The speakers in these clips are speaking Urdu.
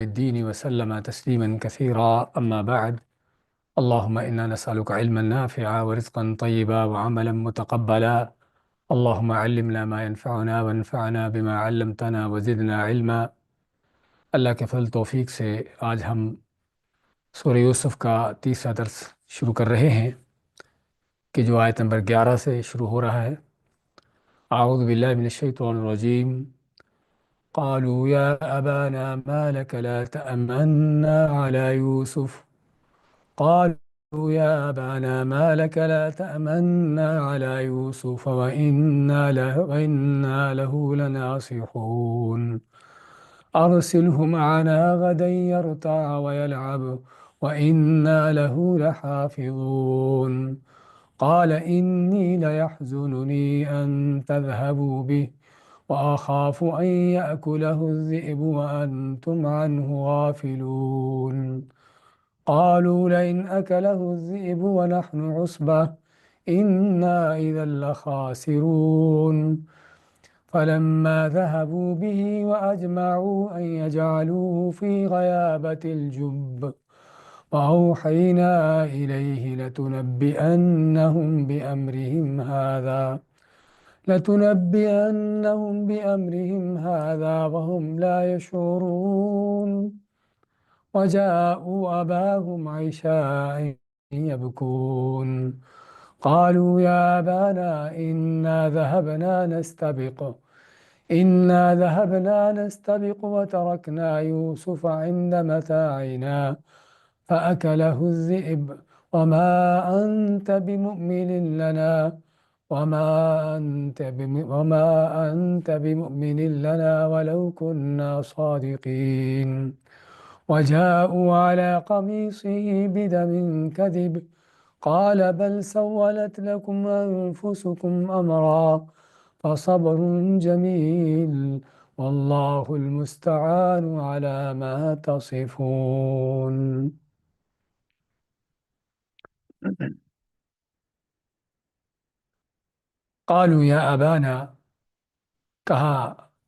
الدين وسلم تسليما كثيرا. أما بعد، اللهم إنا نسألك علما نافعا ورزقا طيبا وعملا متقبلا. اللهم علمنا ما ينفعنا وانفعنا بما علمتنا وزدنا علما۔ اللہ کے فضل توفیق سے آج ہم سورہ یوسف کا تیسرا درس شروع کر رہے ہیں کہ جو آیت نمبر 11 سے شروع ہو رہا ہے۔ اعوذ باللہ من الشیطان الرجیم۔ قالوا يا أبانا ما لك لا تأمنا على يوسف قالوا يا أبانا ما لك لا تأمنا على يوسف وإنا له لناصحون أرسله معنا غدا يرتع ويلعب وإنا له لحافظون قال إني ليحزنني أن تذهبوا به وأخاف أن يأكله الذئب وأنتم عنه غافلون قالوا لئن أكله الذئب ونحن عصبة إنا إذا لخاسرون فلما ذهبوا به وأجمعوا أن يجعلوه في غيابة الجب وأوحينا إليه لتنبئنهم بأمرهم هذا وهم لا يشعرون وجاءوا أباهم عشاء يبكون قالوا يا أبانا إنا ذهبنا نستبق وتركنا يوسف عند متاعنا فأكله الذئب وما أنت بمؤمن لنا ولو كنا صادقين وجاءوا على قميصه بدم كذب قال بل سولت لكم أنفسكم أمرا فصبر جميل والله المستعان على ما تصفون۔ قالوا یا ابانا، کہا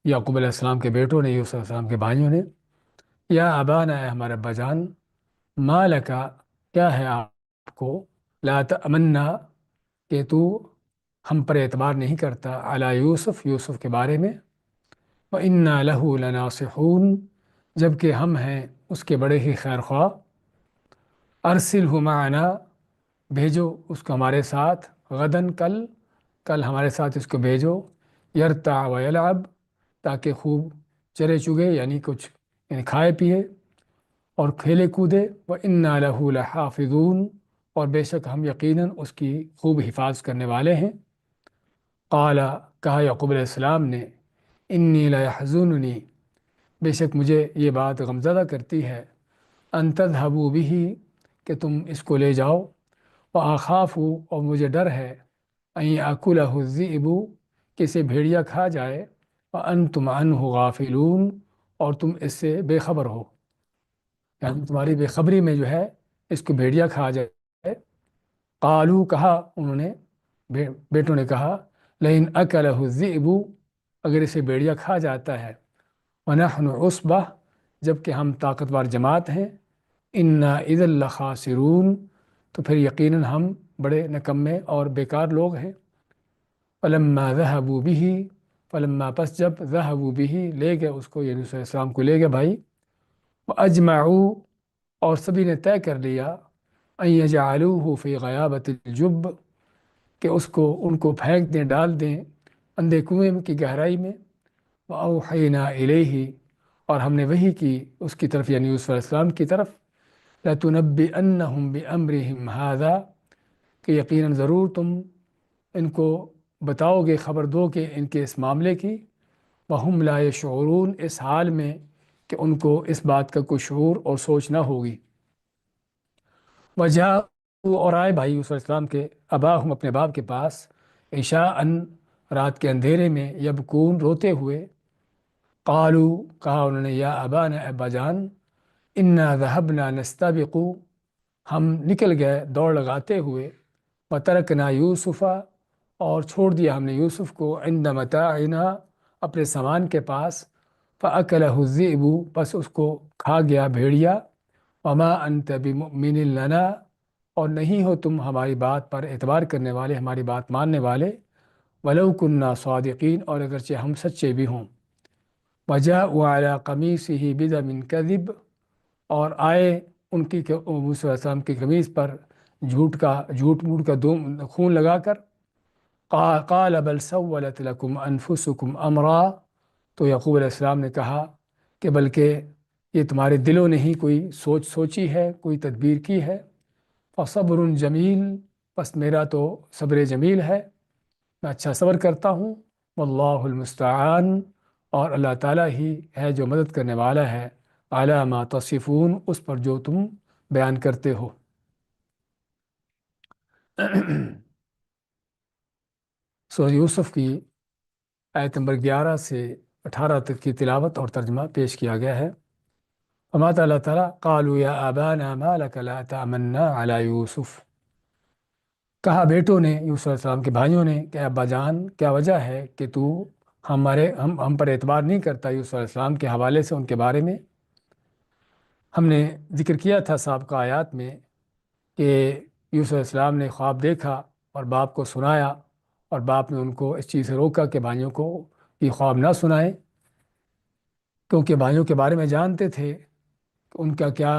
یعقوب علیہ السلام کے بیٹوں نے، یوسف علیہ السلام کے بھائیوں نے، یا ابانا، اے ہمارے ابا جان، ما لکا، کیا ہے آپ کو، لا تأمنا، کہ تو ہم پر اعتبار نہیں کرتا، علی یوسف، یوسف کے بارے میں، وَإِنَّا لَهُ لَنَاصِحُونَ، جبکہ ہم ہیں اس کے بڑے ہی خیر خواہ، ارسلہ معنا، بھیجو اس کو ہمارے ساتھ، غدن، کل ہمارے ساتھ اس کو بھیجو، یرتع و یلعب، تاکہ خوب چرے چگے، یعنی کچھ کھائے پیے اور کھیلے کودے، وَإِنَّا لَهُ لَحَافِظُونَ، اور بے شک ہم یقیناً اس کی خوب حفاظت کرنے والے ہیں۔ قال، کہا یعقوب علیہ السلام نے، انی لیحزننی، بے شک مجھے یہ بات غمزدہ کرتی ہے، ان تذهبوا به، کہ تم اس کو لے جاؤ، وآخاف، اور مجھے ڈر ہے، ان یأکلہ الذئب، کہ اسے بھیڑیا کھا جائے، وانتم عنہ غافلون، اور تم اس سے بے خبر ہو، یعنی تمہاری بے خبری میں جو ہے اس کو بھیڑیا کھا جائے۔ قالو، کہا انہوں نے، بیٹوں نے کہا، لئن اکلہ الذئب، اگر اسے بھیڑیا کھا جاتا ہے، ونحن عصبہ، جبکہ ہم طاقتور جماعت ہیں، انا اذا لخاسرون، تو پھر یقیناً ہم بڑے نکمے اور بیکار لوگ ہیں۔ فلما ذهبوا به، فلما، پس جب، ذهبوا به، لے گئے اس کو، یعنی علیہ السلام کو لے گئے بھائی، واجمعوا، اور سبھی نے طے کر لیا، ان یجعلوه فی غیابۃ الجب، کہ اس کو، ان کو پھینک دیں، ڈال دیں اندھے کنویں کی گہرائی میں، وأوحینا الیہ، اور ہم نے وحی کی اس کی طرف، یعنی یوسف علیہ السلام کی طرف، لتنبئنہم بامرہم ھذا، کہ یقیناً ضرور تم ان کو بتاؤ گے، خبر دو کہ ان کے اس معاملے کی، وہم لا یشعرون، اس حال میں کہ ان کو اس بات کا کوئی شعور اور سوچ نہ ہوگی۔ وجاءوا، اور آئے بھائی یوسف علیہ السلام کے، اباہم، اپنے باپ کے پاس، عشاءً، رات کے اندھیرے میں، یبکون، روتے ہوئے۔ قالو، کہا انہوں نے، یا ابانا، ابا جان، انا ذهبنا نستبق، ہم نکل گئے دوڑ لگاتے ہوئے، وترکنا یوسف، اور چھوڑ دیا ہم نے یوسف کو، عند متاعنا، اپنے سامان کے پاس، فَأَكَلَهُ الذِّئْبُ، بس اس کو کھا گیا بھیڑیا، وَمَا أَنْتَ بِمُؤْمِنٍ لَنَا، اور نہیں ہو تم ہماری بات پر اعتبار کرنے والے، ہماری بات ماننے والے، وَلَوْ كُنَّا صَادِقِينَ، اور اگرچہ ہم سچے بھی ہوں، وَجَاءُوا عَلَىٰ قَمِيصِهِ بِدَمٍ كَذِبٍ، اور آئے ان کی موسیٰ علیہ السلام کی قمیص پر جھوٹ موٹ کا خون لگا کر، قال بل سولت لکم انفسکم امرا، تو یعقوب علیہ السلام نے کہا کہ بلکہ یہ تمہارے دلوں نے ہی کوئی سوچی ہے، کوئی تدبیر کی ہے، فصبر جمیل، بس میرا تو صبر جمیل ہے، میں اچھا صبر کرتا ہوں، واللہ المستعان، اور اللہ تعالیٰ ہی ہے جو مدد کرنے والا ہے، علی ما تصفون، اس پر جو تم بیان کرتے ہو۔ سورہ یوسف کی آیت نمبر 11 سے 18 تک کی تلاوت اور ترجمہ پیش کیا گیا ہے۔ فرماتا اللہ تعالیٰ، قالوا یا آبانا ما لک لا تأمنا علی یوسف، کہا بیٹوں نے، یوسف علیہ السلام کے بھائیوں نے، کہ ابا جان کیا وجہ ہے کہ تو ہم پر اعتبار نہیں کرتا یوسف علیہ السلام کے حوالے سے، ان کے بارے میں۔ ہم نے ذکر کیا تھا سابقہ آیات میں کہ یوسف علیہ السلام نے خواب دیکھا اور باپ کو سنایا، اور باپ نے ان کو اس چیز سے روکا کہ بھائیوں کو یہ خواب نہ سنائیں، کیونکہ بھائیوں کے بارے میں جانتے تھے کہ ان کا کیا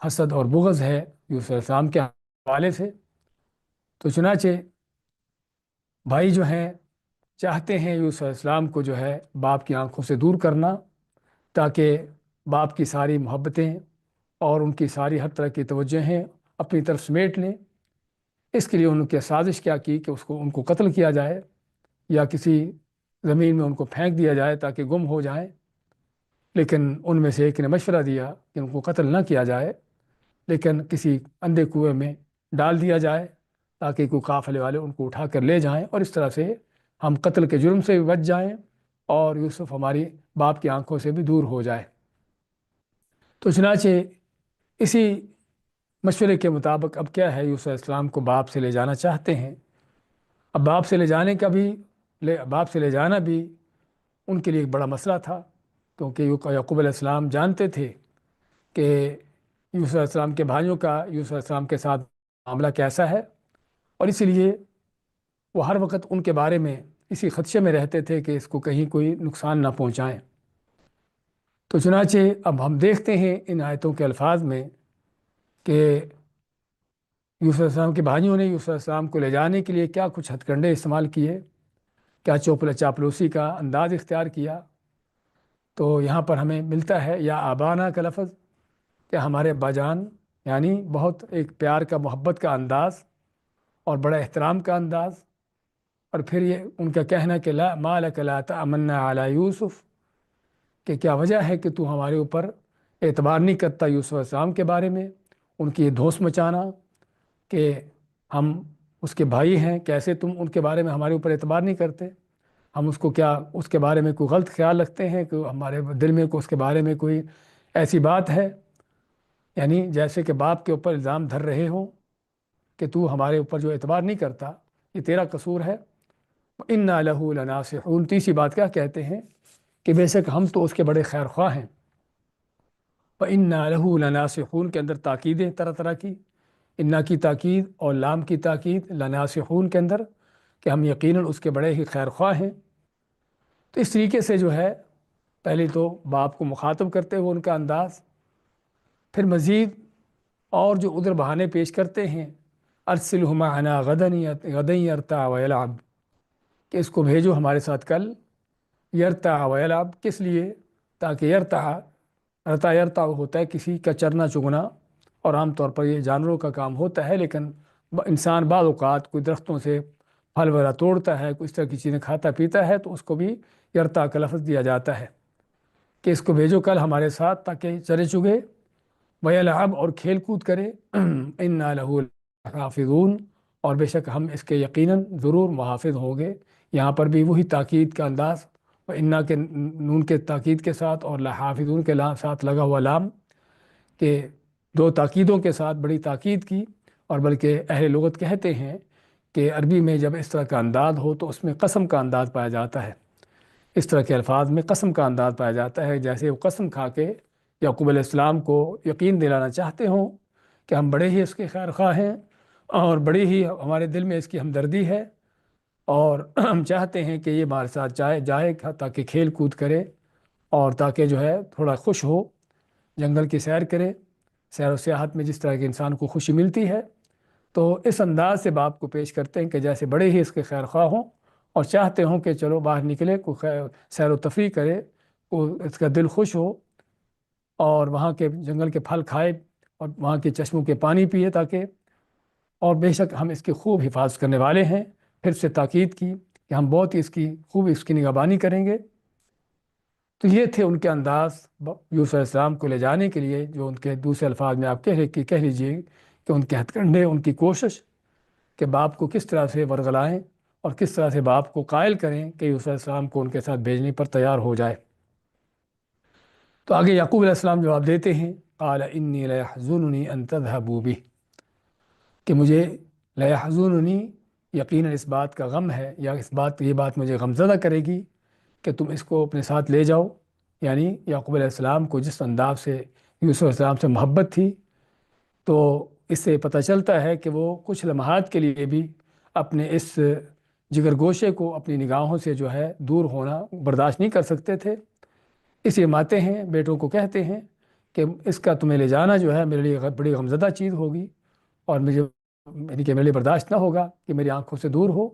حسد اور بغض ہے یوسف علیہ السلام کے حوالے سے۔ تو چنانچہ بھائی جو ہیں چاہتے ہیں یوسف علیہ السلام کو جو ہے باپ کی آنکھوں سے دور کرنا، تاکہ باپ کی ساری محبتیں اور ان کی ساری ہر طرح کی توجہیں اپنی طرف سمیٹ لیں۔ اس کے لیے ان کی سازش کیا کی کہ ان کو قتل کیا جائے، یا کسی زمین میں ان کو پھینک دیا جائے تاکہ گم ہو جائیں۔ لیکن ان میں سے ایک نے مشورہ دیا کہ ان کو قتل نہ کیا جائے، لیکن کسی اندھے کنویں میں ڈال دیا جائے تاکہ کوئی قافلے والے ان کو اٹھا کر لے جائیں، اور اس طرح سے ہم قتل کے جرم سے بھی بچ جائیں اور یوسف ہماری باپ کی آنکھوں سے بھی دور ہو جائے۔ تو چنانچہ اسی مشورے کے مطابق اب کیا ہے، یوسف علیہ السلام کو باپ سے لے جانا چاہتے ہیں۔ اب باپ سے لے جانا بھی ان کے لیے ایک بڑا مسئلہ تھا، کیونکہ یعقوب علیہ السلام جانتے تھے کہ یوسف علیہ السلام کے بھائیوں کا یوسف علیہ السلام کے ساتھ معاملہ کیسا ہے، اور اسی لیے وہ ہر وقت ان کے بارے میں اسی خدشے میں رہتے تھے کہ اس کو کہیں کوئی نقصان نہ پہنچائیں۔ تو چنانچہ اب ہم دیکھتے ہیں ان آیتوں کے الفاظ میں کہ یوسف علیہ السلام کے بھائیوں نے یوسف علیہ السلام کو لے جانے کے لیے کیا کچھ ہتھ کنڈے استعمال کیے، کیا چاپلوسی کا انداز اختیار کیا۔ تو یہاں پر ہمیں ملتا ہے یا آبانا کا لفظ، کہ ہمارے ابا جان، یعنی بہت ایک پیار کا، محبت کا انداز اور بڑا احترام کا انداز، اور پھر یہ ان کا کہنا کہ لا ما لک لا تأمنا علی یوسف، کہ کیا وجہ ہے کہ تو ہمارے اوپر اعتبار نہیں کرتا یوسف علیہ السلام کے بارے میں، ان کی یہ دھوس مچانا کہ ہم اس کے بھائی ہیں، کیسے تم ان کے بارے میں ہمارے اوپر اعتبار نہیں کرتے، ہم اس کو کیا اس کے بارے میں کوئی غلط خیال رکھتے ہیں کہ ہمارے دل میں اس کے بارے میں کوئی ایسی بات ہے، یعنی جیسے کہ باپ کے اوپر الزام دھر رہے ہوں کہ تو ہمارے اوپر جو اعتبار نہیں کرتا یہ تیرا قصور ہے۔ اِنَّا لَهُ لَنَاصِحُونَ، تیسری بات کیا کہتے ہیں کہ بے شک ہم تو اس کے بڑے خیر خواہ ہیں۔ وَإِنَّا لَهُ لَنَاصِحُونَ کے اندر تاکیدیں طرح طرح کی، انا کی تاکید اور لام کی تاکید لناصحون کے اندر، کہ ہم یقیناً اس کے بڑے ہی خیر خواہ ہیں۔ تو اس طریقے سے جو ہے پہلے تو باپ کو مخاطب کرتے ہوئے ان کا انداز، پھر مزید اور جو ادھر بہانے پیش کرتے ہیں، ارسلہ معنا غدا یرتع ویلعب، کہ اس کو بھیجو ہمارے ساتھ کل، یرتع ویلعب، کس لیے؟ تاکہ یرتع ہوتا ہے کسی کا چرنا چگنا، اور عام طور پر یہ جانوروں کا کام ہوتا ہے، لیکن انسان بعض اوقات کوئی درختوں سے پھل وغیرہ توڑتا ہے، کوئی اس طرح کی چیزیں کھاتا پیتا ہے، تو اس کو بھی یرتع کا لفظ دیا جاتا ہے کہ اس کو بھیجو کل ہمارے ساتھ تاکہ چرے چگے، ویلعب، اور کھیل کود کرے، انا لہ حافظون، اور بے شک ہم اس کے یقیناً ضرور محافظ ہوں گے۔ یہاں پر بھی وہی تاکید کا انداز، انا کے نون کے تاکید کے ساتھ اور لحافظون کے ساتھ لگا ہوا لام، کہ دو تاکیدوں کے ساتھ بڑی تاکید کی۔ اور بلکہ اہل لغت کہتے ہیں کہ عربی میں جب اس طرح کا انداز ہو تو اس میں قسم کا انداز پایا جاتا ہے، اس طرح کے الفاظ میں قسم کا انداز پایا جاتا ہے، جیسے وہ قسم کھا کے یعقوب علیہ السلام کو یقین دلانا چاہتے ہوں کہ ہم بڑے ہی اس کے خیر خواہ ہیں اور بڑی ہی ہمارے دل میں اس کی ہمدردی ہے، اور ہم چاہتے ہیں کہ یہ ہمارے ساتھ جائے جائے تاکہ کھیل کود کرے اور تاکہ جو ہے تھوڑا خوش ہو، جنگل کی سیر کرے۔ سیر و سیاحت میں جس طرح کے انسان کو خوشی ملتی ہے، تو اس انداز سے باپ کو پیش کرتے ہیں کہ جیسے بڑے ہی اس کے خیر خواہ ہوں اور چاہتے ہوں کہ چلو باہر نکلے، کوئی سیر و تفریح کرے، اس کا دل خوش ہو اور وہاں کے جنگل کے پھل کھائے اور وہاں کے چشموں کے پانی پیے تاکہ، اور بے شک ہم اس کی خوب حفاظت کرنے والے ہیں۔ پھر سے تاکید کی کہ ہم بہت ہی اس کی نگہبانی کریں گے۔ تو یہ تھے ان کے انداز یوسف علیہ السلام کو لے جانے کے لیے، جو ان کے دوسرے الفاظ میں آپ کہہ لیجیے کہ ان کے ہتھ کنڈے، ان کی کوشش کہ باپ کو کس طرح سے ورغلائیں اور کس طرح سے باپ کو قائل کریں کہ یوسف علیہ السلام کو ان کے ساتھ بھیجنے پر تیار ہو جائے۔ تو آگے یعقوب علیہ السلام جواب دیتے ہیں، قال انی لیحزننی ان تذهبوا بہ، کہ مجھے لیحزننی، یقیناً اس بات کا غم ہے، یا یہ بات مجھے غمزدہ کرے گی کہ تم اس کو اپنے ساتھ لے جاؤ۔ یعنی یعقوب علیہ السلام کو جس انداز سے یوسف علیہ السلام سے محبت تھی، تو اس سے پتہ چلتا ہے کہ وہ کچھ لمحات کے لیے بھی اپنے اس جگر گوشے کو اپنی نگاہوں سے جو ہے دور ہونا برداشت نہیں کر سکتے تھے۔ اس لیے ماتے ہیں، بیٹوں کو کہتے ہیں کہ اس کا تمہیں لے جانا جو ہے میرے لیے بڑی غمزدہ چیز ہوگی، اور یعنی کہ میرے لیے برداشت نہ ہوگا کہ میری آنکھوں سے دور ہو۔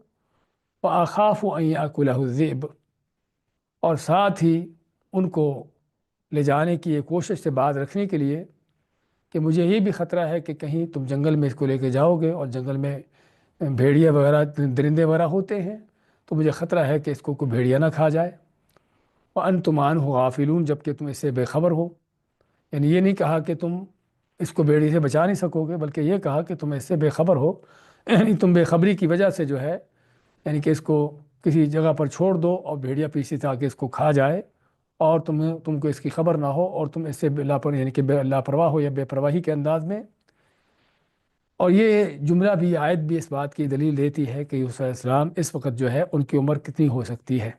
وَأَخَافُ أَن يَأْكُلَهُ الذِّئْبُ، اور ساتھ ہی ان کو لے جانے کی یہ کوشش سے باز رکھنے کے لیے کہ مجھے یہ بھی خطرہ ہے کہ کہیں تم جنگل میں اس کو لے کے جاؤ گے اور جنگل میں بھیڑیا وغیرہ، درندے وغیرہ ہوتے ہیں، تو مجھے خطرہ ہے کہ اس کو کوئی بھیڑیا نہ کھا جائے۔ وَأَنْتُمْ عَنْهُ غَافِلُونَ، جب کہ تم اس سے بے خبر ہو۔ یعنی یہ نہیں کہا کہ تم اس کو بھیڑی سے بچا نہیں سکو گے، بلکہ یہ کہا کہ تم اس سے بے خبر ہو، یعنی تم بے خبری کی وجہ سے جو ہے، یعنی کہ اس کو کسی جگہ پر چھوڑ دو اور بھیڑیا پیچھے سے آ کے اس کو کھا جائے، اور تم کو اس کی خبر نہ ہو، اور تم اس سے یعنی کہ لاپرواہ ہو یا بے پرواہی کے انداز میں۔ اور یہ جملہ بھی، آیت بھی اس بات کی دلیل دیتی ہے کہ یوسف علیہ السلام اس وقت جو ہے ان کی عمر کتنی ہو سکتی ہے۔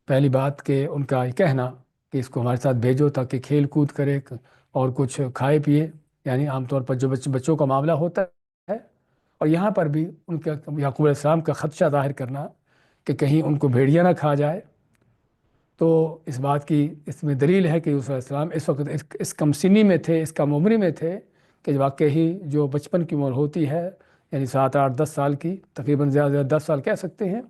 پہلی بات کہ ان کا یہ کہنا کہ اس کو ہمارے ساتھ بھیجو تاکہ کھیل کود کرے اور کچھ کھائے پیے، یعنی عام طور پر جو بچوں کا معاملہ ہوتا ہے، اور یہاں پر بھی ان کا یعقوب علیہ السلام کا خدشہ ظاہر کرنا کہ کہیں ان کو بھیڑیا نہ کھا جائے۔ تو اس بات کی اس میں دلیل ہے کہ یوسف علیہ السلام اس وقت اس کم سنی میں تھے، اس کم عمری میں تھے، کہ واقعی جو بچپن کی عمر ہوتی ہے، یعنی 7 8 10 سال کی، تقریباً زیادہ زیادہ 10 سال کہہ سکتے ہیں،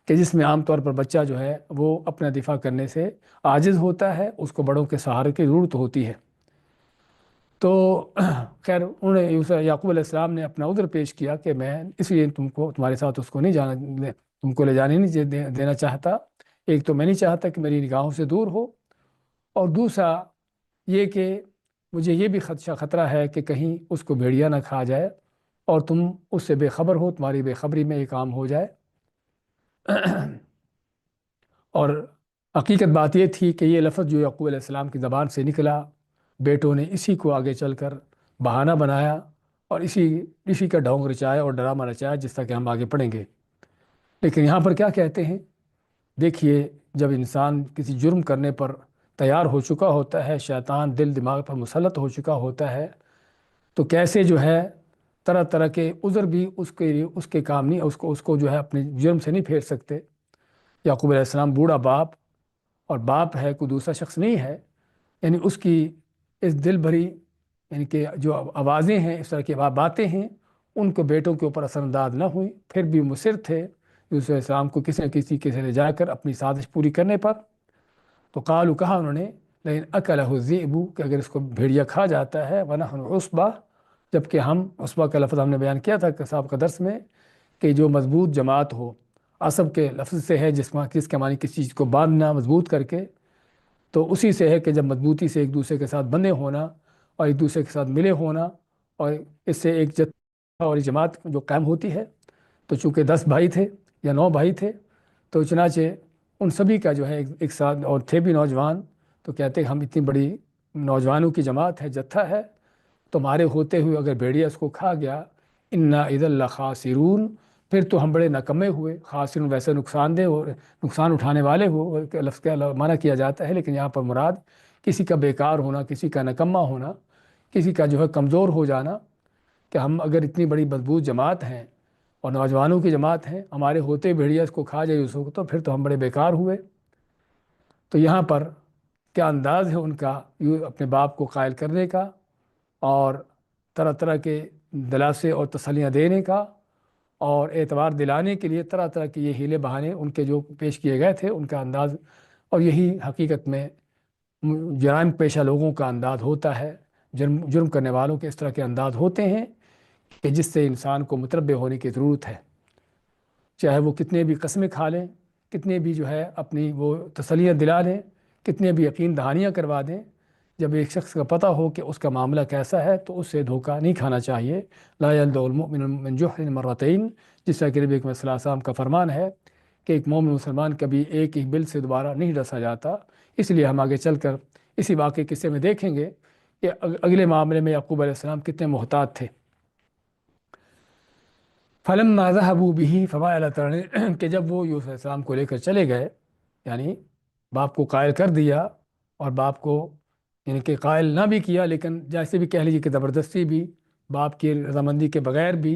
کہ جس میں عام طور پر بچہ جو ہے وہ اپنا دفاع کرنے سے عاجز ہوتا ہے، اس کو بڑوں کے سہارے کی ضرورت ہوتی ہے۔ تو خیر انہوں نے یعقوب علیہ السلام نے اپنا عذر پیش کیا کہ میں اس لیے تمہارے ساتھ اس کو نہیں جانا، تم کو لے جانے نہیں دینا چاہتا۔ ایک تو میں نہیں چاہتا کہ میری نگاہوں سے دور ہو، اور دوسرا یہ کہ مجھے یہ بھی خطرہ ہے کہ کہیں اس کو بھیڑیا نہ کھا جائے اور تم اس سے بے خبر ہو، تمہاری بے خبری میں یہ کام ہو جائے۔ اور حقیقت بات یہ تھی کہ یہ لفظ جو یعقوب علیہ السلام کی زبان سے نکلا، بیٹوں نے اسی کو آگے چل کر بہانہ بنایا اور اسی کا ڈھونگ رچایا اور ڈرامہ رچایا، جس طرح کہ ہم آگے پڑھیں گے۔ لیکن یہاں پر کیا کہتے ہیں، دیکھیے، جب انسان کسی جرم کرنے پر تیار ہو چکا ہوتا ہے، شیطان دل دماغ پر مسلط ہو چکا ہوتا ہے، تو کیسے جو ہے طرح طرح کے عذر بھی اس کے کام نہیں، اس کو جو ہے اپنے جرم سے نہیں پھیر سکتے۔ یعقوب علیہ السلام بوڑھا باپ، اور باپ ہے، کوئی دوسرا شخص نہیں ہے، یعنی اس کی اس دل بھری، یعنی کہ جو آوازیں ہیں، اس طرح کی باتیں ہیں، ان کو بیٹوں کے اوپر اثر انداز نہ ہوئی، پھر بھی مصر تھے یوسف علیہ السلام کو کسی نہ کسی کے سے لے جا کر اپنی سازش پوری کرنے پر۔ تو قالوا، کہا انہوں نے، لیکن اکلہ الذئب، کہ اگر اس کو بھیڑیا کھا جاتا ہے، ونحن عصبہ، جبکہ ہم، عصبہ کا لفظ ہم نے بیان کیا تھا سابقہ درس میں، کہ جو مضبوط جماعت ہو، عصب کے لفظ سے ہے جس کے معنی کسی چیز کو باندھنا مضبوط کر کے، تو اسی سے ہے کہ جب مضبوطی سے ایک دوسرے کے ساتھ بندھے ہونا اور ایک دوسرے کے ساتھ ملے ہونا، اور اس سے ایک جتھا اور ایک جماعت جو قائم ہوتی ہے۔ تو چونکہ 10 بھائی تھے یا 9 بھائی تھے، تو چنانچہ ان سبھی کا جو ہے ایک ساتھ، اور تھے بھی نوجوان، تو کہتے ہیں ہم اتنی بڑی نوجوانوں کی جماعت ہے، جتھا ہے، تمہارے ہوتے ہوئے اگر بھیڑیا اس کو کھا گیا، انا اذا لخاسرون، پھر تو ہم بڑے نکمے ہوئے، خاسرون ویسے نقصان دہ اور نقصان اٹھانے والے ہو لفظ کا معنی کیا جاتا ہے، لیکن یہاں پر مراد کسی کا بیکار ہونا، کسی کا نکمہ ہونا، کسی کا جو ہے کمزور ہو جانا، کہ ہم اگر اتنی بڑی مضبوط جماعت ہیں اور نوجوانوں کی جماعت ہیں، ہمارے ہوتے بھیڑیا اس کو کھا جائے اس کو، تو پھر تو ہم بڑے بیکار ہوئے۔ تو یہاں پر کیا انداز ہے ان کا یوں اپنے باپ کو قائل کرنے کا، اور طرح طرح کے دلاسے اور تسلیاں دینے کا، اور اعتبار دلانے کے لیے طرح طرح کے یہ ہیلے بہانے ان کے جو پیش کیے گئے تھے ان کا انداز۔ اور یہی حقیقت میں جرائم پیشہ لوگوں کا انداز ہوتا ہے، جرم کرنے والوں کے اس طرح کے انداز ہوتے ہیں کہ جس سے انسان کو متنبہ ہونے کی ضرورت ہے، چاہے وہ کتنے بھی قسمیں کھا لیں، کتنے بھی جو ہے اپنی وہ تسلیاں دلا لیں، کتنے بھی یقین دہانیاں کروا دیں، جب ایک شخص کا پتہ ہو کہ اس کا معاملہ کیسا ہے تو اس سے دھوکہ نہیں کھانا چاہیے۔ لا یلدغ المؤمن من جحر مرتين، جس طرح کہ نبی اکرم صلی اللہ علیہ وسلم کا فرمان ہے کہ ایک مومن مسلمان کبھی ایک ہی بل سے دوبارہ نہیں ڈسا جاتا۔ اس لیے ہم آگے چل کر اسی واقعے قصے میں دیکھیں گے کہ اگلے معاملے میں یعقوب علیہ السلام کتنے محتاط تھے۔ فلما ذهبوا به فما کہ جب وہ یوسف علیہ السلام کو لے کر چلے گئے، یعنی باپ کو قائل کر دیا، اور باپ کو یعنی کہ قائل نہ بھی کیا لیکن جیسے بھی کہہ لیجیے کہ زبردستی بھی، باپ کی رضامندی کے بغیر بھی،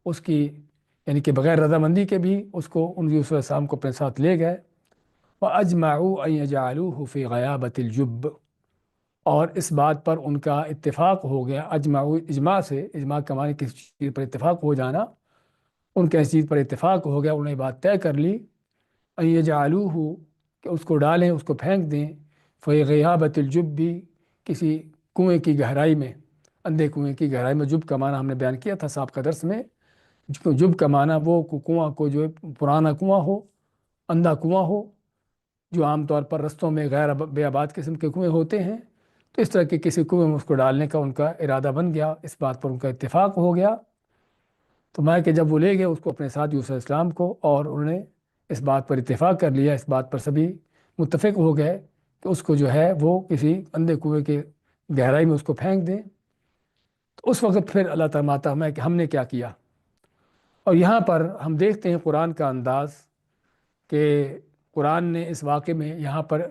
اس کی یعنی کہ بغیر رضامندی کے بھی اس کو ان یوسف علیہ السلام کو اپنے ساتھ لے گئے۔ وَأَجْمَعُوا أَن يَجْعَلُوهُ فِي غَيَابَةِ الْجُبِّ، اور اس بات پر ان کا اتفاق ہو گیا۔ اجماع، اجماع سے، اجماع کا معنی کسی چیز پر اتفاق ہو جانا، ان کے اس چیز پر اتفاق ہو گیا، انہوں نے بات طے کر لی، ان یجعلوہ کہ اس کو ڈالیں، اس کو پھینک دیں، فی غیابۃ الجب، کسی کنویں کی گہرائی میں، اندھے کنویں کی گہرائی میں۔ جب کا معنی ہم نے بیان کیا تھا سابقہ درس میں، جب کا معنی وہ کنواں کو جو پرانا کنواں ہو، اندھا کنواں ہو، جو عام طور پر رستوں میں غیر بے آباد قسم کے کنویں ہوتے ہیں، تو اس طرح کے کسی کنویں میں اس کو ڈالنے کا ان کا ارادہ بن گیا، اس بات پر ان کا اتفاق ہو گیا۔ تو میں کہ جب وہ لے گئے اس کو اپنے ساتھ یوسف علیہ السلام کو، اور انہوں نے اس بات پر اتفاق کر لیا، اس بات پر سبھی متفق ہو گئے کہ اس کو جو ہے وہ کسی اندھے کنویں کے گہرائی میں اس کو پھینک دیں۔ تو اس وقت پھر اللہ تعالیٰ میں کہ ہم نے کیا کیا، اور یہاں پر ہم دیکھتے ہیں قرآن کا انداز کہ قرآن نے اس واقعے میں یہاں پر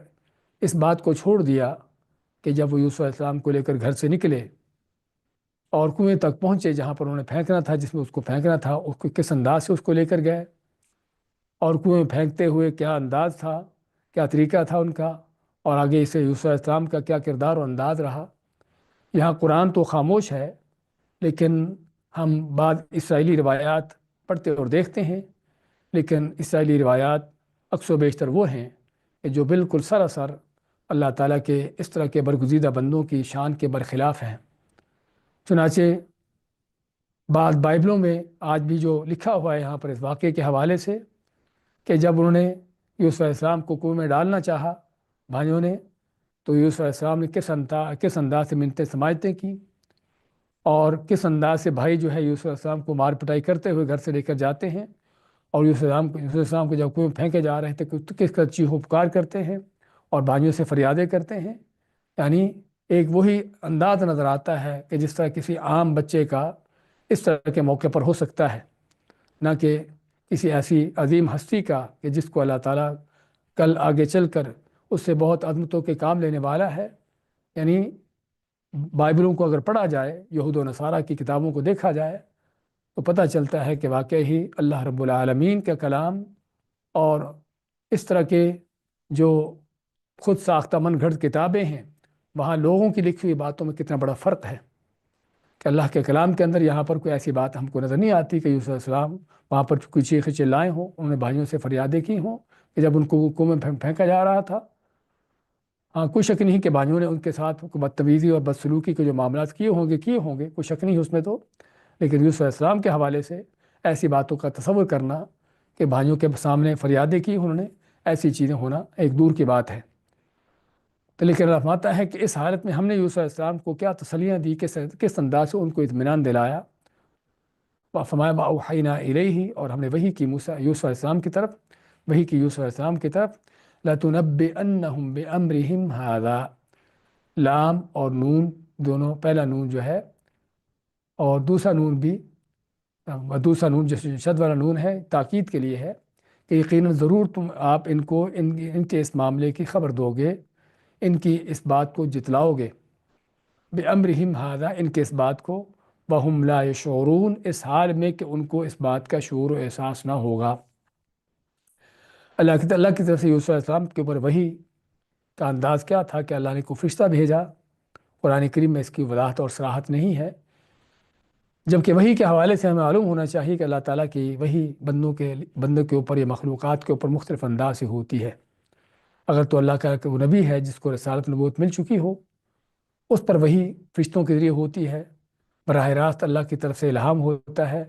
اس بات کو چھوڑ دیا کہ جب وہ یوسف علیہ السلام کو لے کر گھر سے نکلے اور کنویں تک پہنچے جہاں پر انہوں نے پھینکنا تھا، جس میں اس کو پھینکنا تھا، اس کو کس انداز سے اس کو لے کر گئے، اور کنویں میں پھینکتے ہوئے کیا انداز تھا، کیا طریقہ تھا ان کا، اور آگے اسے یوسف علیہ السلام کا کیا کردار و انداز رہا۔ یہاں قرآن تو خاموش ہے، لیکن ہم بعض اسرائیلی روایات پڑھتے اور دیکھتے ہیں، لیکن اسرائیلی روایات اکثر و بیشتر وہ ہیں کہ جو بالکل سراسر اللہ تعالیٰ کے اس طرح کے برگزیدہ بندوں کی شان کے برخلاف ہیں۔ چنانچہ بعض بائبلوں میں آج بھی جو لکھا ہوا ہے یہاں پر اس واقعے کے حوالے سے، کہ جب انہوں نے یوسف علیہ السلام کو کنویں میں ڈالنا چاہا بھائیوں نے، تو یوسف علیہ السلام نے کس انداز سے منتیں سماجتیں کی، اور کس انداز سے بھائی جو ہے یوسف علیہ السلام کو مار پٹائی کرتے ہوئے گھر سے لے کر جاتے ہیں، اور یوسف علیہ السلام کو جب کنویں پھینکے جا رہے تھے تو کس کا چیخو پکار کرتے ہیں اور بھائیوں سے فریادیں کرتے ہیں۔ یعنی ایک وہی انداز نظر آتا ہے کہ جس طرح کسی عام بچے کا اس طرح کے موقع پر ہو سکتا ہے، نہ کہ کسی ایسی عظیم ہستی کا کہ جس کو اللہ تعالیٰ کل آگے چل کر اس سے بہت عظمتوں کے کام لینے والا ہے۔ یعنی بائبلوں کو اگر پڑھا جائے، یہود و نصارہ کی کتابوں کو دیکھا جائے، تو پتہ چلتا ہے کہ واقعی ہی اللہ رب العالمین کا کلام اور اس طرح کے جو خود ساختہ من گھڑت کتابیں ہیں، وہاں لوگوں کی لکھی ہوئی باتوں میں کتنا بڑا فرق ہے، کہ اللہ کے کلام کے اندر یہاں پر کوئی ایسی بات ہم کو نظر نہیں آتی کہ یوسف علیہ السلام وہاں پر کوئی چیخیں چلائے ہوں، انہوں نے بھائیوں سے فریادیں کی ہوں کہ جب ان کو کنویں میں پھینکا جا رہا تھا۔ ہاں کوئی شک نہیں کہ بھائیوں نے ان کے ساتھ بدتمیزی اور بدسلوکی کے جو معاملات کیے ہوں گے، کوئی شک نہیں اس میں تو، لیکن یوسف علیہ السلام کے حوالے سے ایسی باتوں کا تصور کرنا کہ بھائیوں کے سامنے فریادیں کی انہوں نے، ایسی چیزیں ہونا ایک دور کی بات ہے۔ تو لیکن اللہ فرماتا ہے کہ اس حالت میں ہم نے یوسف علیہ السلام کو کیا تسلیاں دی، کس انداز سے ان کو اطمینان دلایا۔ فرمایا وَأَوْحَيْنَا إِلَيْهِ، اور ہم نے وحی کی یوسف علیہ السلام کی طرف، وحی کی یوسف علیہ السلام کی طرف، لَتُنَبِّئَنَّهُمْ بِأَمْرِهِمْ هَذَا، لام اور نون دونوں، پہلا نون جو ہے اور دوسرا نون بھی دوسرا نون جو شد والا نون ہے تاکید کے لیے ہے کہ یقیناً ضرور آپ ان کو ان کے اس معاملے کی خبر دو گے، ان کی اس بات کو جتلاؤ گے، بِأَمْرِهِمْ هَذَا، ان کے اس بات کو، وَهُمْ لَا يَشْعُرُونَ، اس حال میں کہ ان کو اس بات کا شعور و احساس نہ ہوگا۔ اللہ کی طرف سے یوسف علیہ السلام کے اوپر وحی کا انداز کیا تھا کہ اللہ نے کو فرشتہ بھیجا۔ قرآن کریم میں اس کی وضاحت اور صراحت نہیں ہے، جبکہ وحی کے حوالے سے ہمیں معلوم ہونا چاہیے کہ اللہ تعالیٰ کی وحی بندوں کے اوپر یا مخلوقات کے اوپر مختلف انداز سے ہوتی ہے۔ اگر تو اللہ کا وہ نبی ہے جس کو رسالت نبوت مل چکی ہو، اس پر وحی فرشتوں کے ذریعے ہوتی ہے، براہ راست اللہ کی طرف سے الہام ہوتا ہے،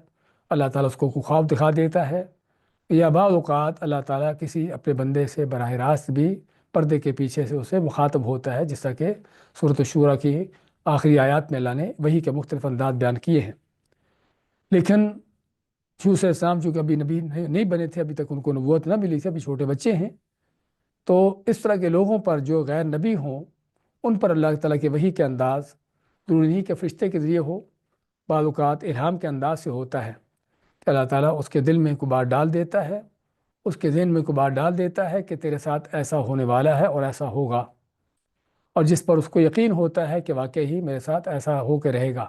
اللہ تعالیٰ اس کو خواب دکھا دیتا ہے، یا بعض اوقات اللہ تعالیٰ کسی اپنے بندے سے براہ راست بھی پردے کے پیچھے سے اسے مخاطب ہوتا ہے، جس طرح کہ سورۃ الشورى کی آخری آیات میں اللہ نے وحی کے مختلف انداز بیان کیے ہیں۔ لیکن یوسف علیہ السلام چونکہ ابھی نبی نہیں بنے تھے، ابھی تک ان کو نبوت نہ ملی تھی، ابھی چھوٹے بچے ہیں، تو اس طرح کے لوگوں پر جو غیر نبی ہوں ان پر اللہ تعالیٰ کے وحی کے انداز ضروری نہیں کہ فرشتے کے ذریعے ہو، بعض اوقات الہام کے انداز سے ہوتا ہے کہ اللہ تعالیٰ اس کے دل میں کوئی بات ڈال دیتا ہے، اس کے ذہن میں کوئی بات ڈال دیتا ہے کہ تیرے ساتھ ایسا ہونے والا ہے اور ایسا ہوگا، اور جس پر اس کو یقین ہوتا ہے کہ واقعی ہی میرے ساتھ ایسا ہو کے رہے گا،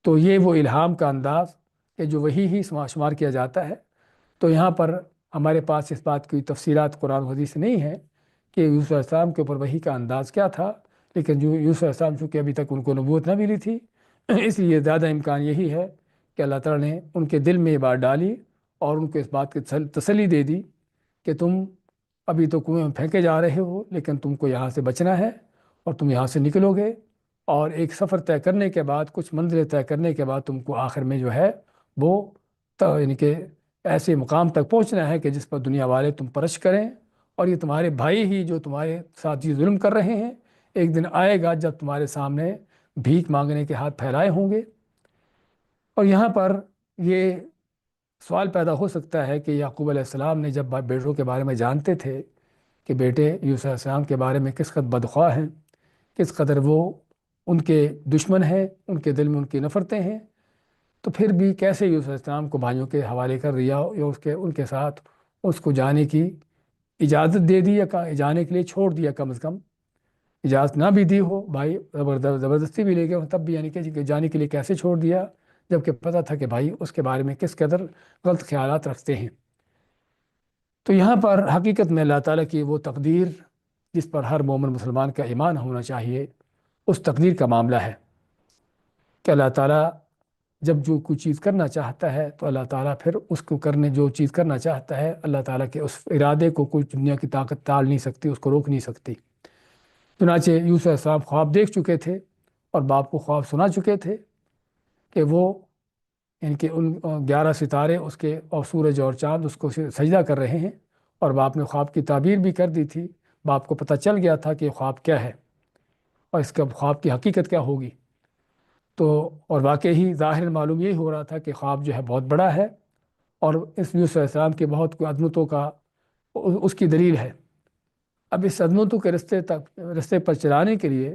تو یہ وہ الہام کا انداز کہ جو وحی ہی شمار کیا جاتا ہے۔ تو یہاں پر ہمارے پاس اس بات کی تفصیلات قرآن و حدیث نہیں ہیں کہ یوسف علیہ السلام کے اوپر وحی کا انداز کیا تھا، لیکن جو یوسف علیہ السلام چونکہ ابھی تک ان کو نبوت نہ ملی تھی، اس لیے زیادہ امکان یہی ہے کہ اللہ تعالیٰ نے ان کے دل میں یہ بات ڈالی اور ان کو اس بات کی تسلی دے دی کہ تم ابھی تو کنویں میں پھینکے جا رہے ہو، لیکن تم کو یہاں سے بچنا ہے اور تم یہاں سے نکلو گے، اور ایک سفر طے کرنے کے بعد، کچھ منزلیں طے کرنے کے بعد تم کو آخر میں جو ہے وہ یعنی کہ ایسے مقام تک پہنچنا ہے کہ جس پر دنیا والے تم پرش کریں، اور یہ تمہارے بھائی ہی جو تمہارے ساتھ یہ ظلم کر رہے ہیں ایک دن آئے گا جب تمہارے سامنے بھیک مانگنے کے ہاتھ پھیلائے ہوں گے۔ اور یہاں پر یہ سوال پیدا ہو سکتا ہے کہ یعقوب علیہ السلام نے جب بیٹوں کے بارے میں جانتے تھے کہ بیٹے یوسف علیہ السلام کے بارے میں کس قدر بدخواہ ہیں، کس قدر وہ ان کے دشمن ہیں، ان کے دل میں ان کی نفرتیں ہیں، تو پھر بھی کیسے یوسف علیہ السلام کو بھائیوں کے حوالے کر دیا یا ان کے ساتھ اس کو جانے کی اجازت دے دی، یا جانے کے لیے چھوڑ دیا، کم از کم اجازت نہ بھی دی ہو، بھائی زبردستی بھی لے گئے تب بھی، یعنی کہ جانے کے لیے کیسے چھوڑ دیا جبکہ پتہ تھا کہ بھائی اس کے بارے میں کس قدر غلط خیالات رکھتے ہیں۔ تو یہاں پر حقیقت میں اللہ تعالیٰ کی وہ تقدیر جس پر ہر مومن مسلمان کا ایمان ہونا چاہیے، اس تقدیر کا معاملہ ہے کہ اللہ تعالیٰ جب جو کوئی چیز کرنا چاہتا ہے تو اللہ تعالیٰ پھر اس کو کرنے، جو چیز کرنا چاہتا ہے اللہ تعالیٰ کے اس ارادے کو کوئی دنیا کی طاقت ٹال نہیں سکتی، اس کو روک نہیں سکتی۔ چنانچہ یوسف علیہ السلام خواب دیکھ چکے تھے اور باپ کو خواب سنا چکے تھے کہ وہ ان کے ان 11 ستارے اس کے اور سورج اور چاند اس کو سجدہ کر رہے ہیں، اور باپ نے خواب کی تعبیر بھی کر دی تھی، باپ کو پتہ چل گیا تھا کہ خواب کیا ہے اور اس کا خواب کی حقیقت کیا ہوگی۔ تو اور واقعی ظاہر معلوم یہی ہو رہا تھا کہ خواب جو ہے بہت بڑا ہے، اور اس یوسف علیہ السلام کی بہت کوئی عظمتوں کا اس کی دلیل ہے۔ اب اس عظمتوں کے رستے پر چلانے کے لیے،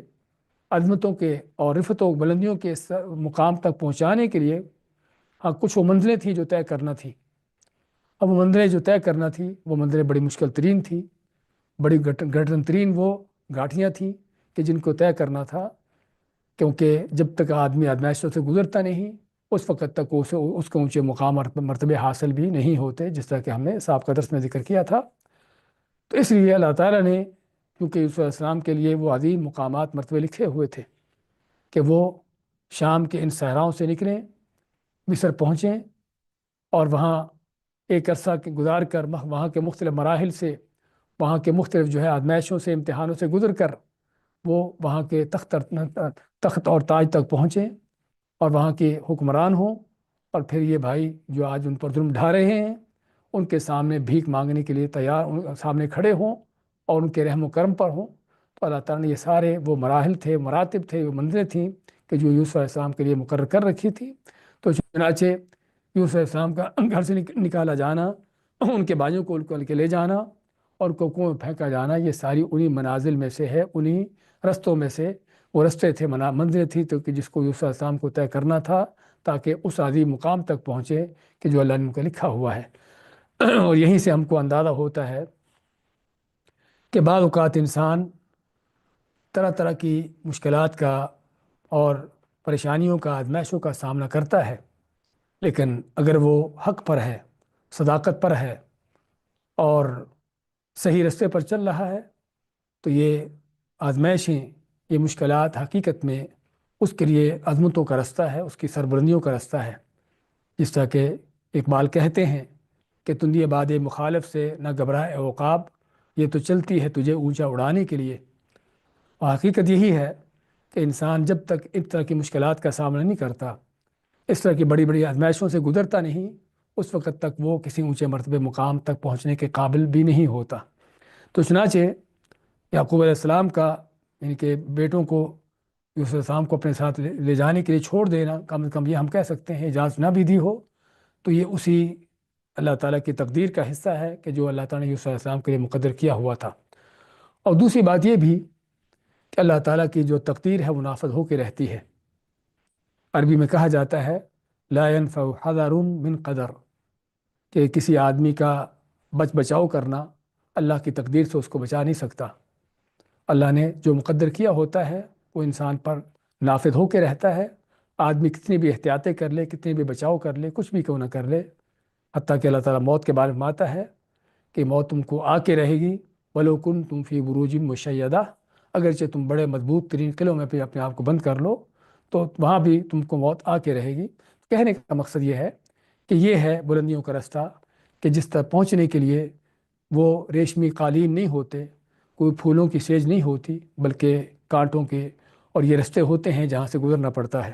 عظمتوں کے اور رفتوں بلندیوں کے اس مقام تک پہنچانے کے لیے ہاں کچھ وہ منزلیں تھیں جو طے کرنا تھی۔ اب وہ منزلیں جو طے کرنا تھی وہ منزلیں بڑی مشکل ترین تھیں، بڑی گٹھن ترین وہ گھاٹیاں تھیں کہ جن کو طے کرنا تھا، کیونکہ جب تک آدمی آزمائشوں سے گزرتا نہیں اس وقت تک اس کو اونچے مقام اور مرتبے حاصل بھی نہیں ہوتے، جس طرح کہ ہم نے سابقہ درس میں ذکر کیا تھا۔ تو اس لیے اللہ تعالیٰ نے کیونکہ یوسف علیہ السلام کے لیے وہ عظیم مقامات مرتبے لکھے ہوئے تھے کہ وہ شام کے ان صحراؤں سے نکلیں، مصر پہنچیں، اور وہاں ایک عرصہ گزار کر وہاں کے مختلف مراحل سے، وہاں کے مختلف جو ہے آزمائشوں سے، امتحانوں سے گزر کر وہ وہاں کے تخت اور تاج تک پہنچیں اور وہاں کے حکمران ہوں، اور پھر یہ بھائی جو آج ان پر ظلم ڈھا رہے ہیں ان کے سامنے بھیک مانگنے کے لیے تیار، ان سامنے کھڑے ہوں اور ان کے رحم و کرم پر ہوں۔ تو اللہ تعالیٰ نے یہ سارے وہ مراحل تھے، مراتب تھے، وہ منزلیں تھیں کہ جو یوسف علیہ السلام کے لیے مقرر کر رکھی تھی۔ تو چنانچہ یوسف علیہ السلام کا گھر سے نکالا جانا، ان کے بھائیوں کو نکال کے لے جانا اور کنویں میں پھینکا جانا، یہ ساری انہی منازل میں سے ہے، انہی رستوں میں سے وہ رستے تھے، منزلیں تھیں تو کہ جس کو یوسف علیہ السلام کو طے کرنا تھا تاکہ اس عظیم مقام تک پہنچے کہ جو اللہ نے ان کو لکھا ہوا ہے۔ اور یہیں سے ہم کو اندازہ ہوتا ہے کہ بعض اوقات انسان طرح طرح کی مشکلات کا اور پریشانیوں کا، آزمائشوں کا سامنا کرتا ہے، لیکن اگر وہ حق پر ہے، صداقت پر ہے اور صحیح رستے پر چل رہا ہے، تو یہ آزمائشیں، یہ مشکلات حقیقت میں اس کے لیے عظمتوں کا رستہ ہے، اس کی سربلندیوں کا رستہ ہے۔ جس طرح کہ اقبال کہتے ہیں کہ تندی باد مخالف سے نہ گھبرائے عقاب، یہ تو چلتی ہے تجھے اونچا اڑانے کے لیے۔ اور حقیقت یہی ہے کہ انسان جب تک اس طرح کی مشکلات کا سامنا نہیں کرتا، اس طرح کی بڑی بڑی آزمائشوں سے گزرتا نہیں، اس وقت تک وہ کسی اونچے مرتبے مقام تک پہنچنے کے قابل بھی نہیں ہوتا۔ تو چنانچہ یعقوب علیہ السلام کا، یعنی کہ بیٹوں کو، یوسف علیہ السلام کو اپنے ساتھ لے جانے کے لیے چھوڑ دینا، کم از کم یہ ہم کہہ سکتے ہیں، اجازت نہ بھی دی ہو تو یہ اسی اللہ تعالیٰ کی تقدیر کا حصہ ہے کہ جو اللہ تعالیٰ نے یوسف علیہ السلام کے لیے مقدر کیا ہوا تھا۔ اور دوسری بات یہ بھی کہ اللہ تعالیٰ کی جو تقدیر ہے وہ نافذ ہو کے رہتی ہے۔ عربی میں کہا جاتا ہے لا ينفع حذر من قدر، کہ کسی آدمی کا بچاؤ کرنا اللہ کی تقدیر سے اس کو بچا نہیں سکتا۔ اللہ نے جو مقدر کیا ہوتا ہے وہ انسان پر نافذ ہو کے رہتا ہے، آدمی کتنی بھی احتیاطیں کر لے، کتنی بھی بچاؤ کر لے، کچھ بھی کیوں نہ کر لے۔ حتیٰ کہ اللہ تعالیٰ موت کے بارے میں فرماتا ہے کہ موت تم کو آ کے رہے گی، وَلَوْ كُنْتُمْ فِي بُرُوجٍ مُشَيَّدَةٍ، اگرچہ تم بڑے مضبوط ترین قلعوں میں پہ اپنے آپ کو بند کر لو تو وہاں بھی تم کو موت آ کے رہے گی۔ کہنے کا مقصد یہ ہے کہ یہ ہے بلندیوں کا رستہ، کہ جس تک پہنچنے کے لیے وہ ریشمی قالین نہیں ہوتے، کوئی پھولوں کی سیج نہیں ہوتی، بلکہ کانٹوں کے اور یہ رستے ہوتے ہیں جہاں سے گزرنا پڑتا ہے۔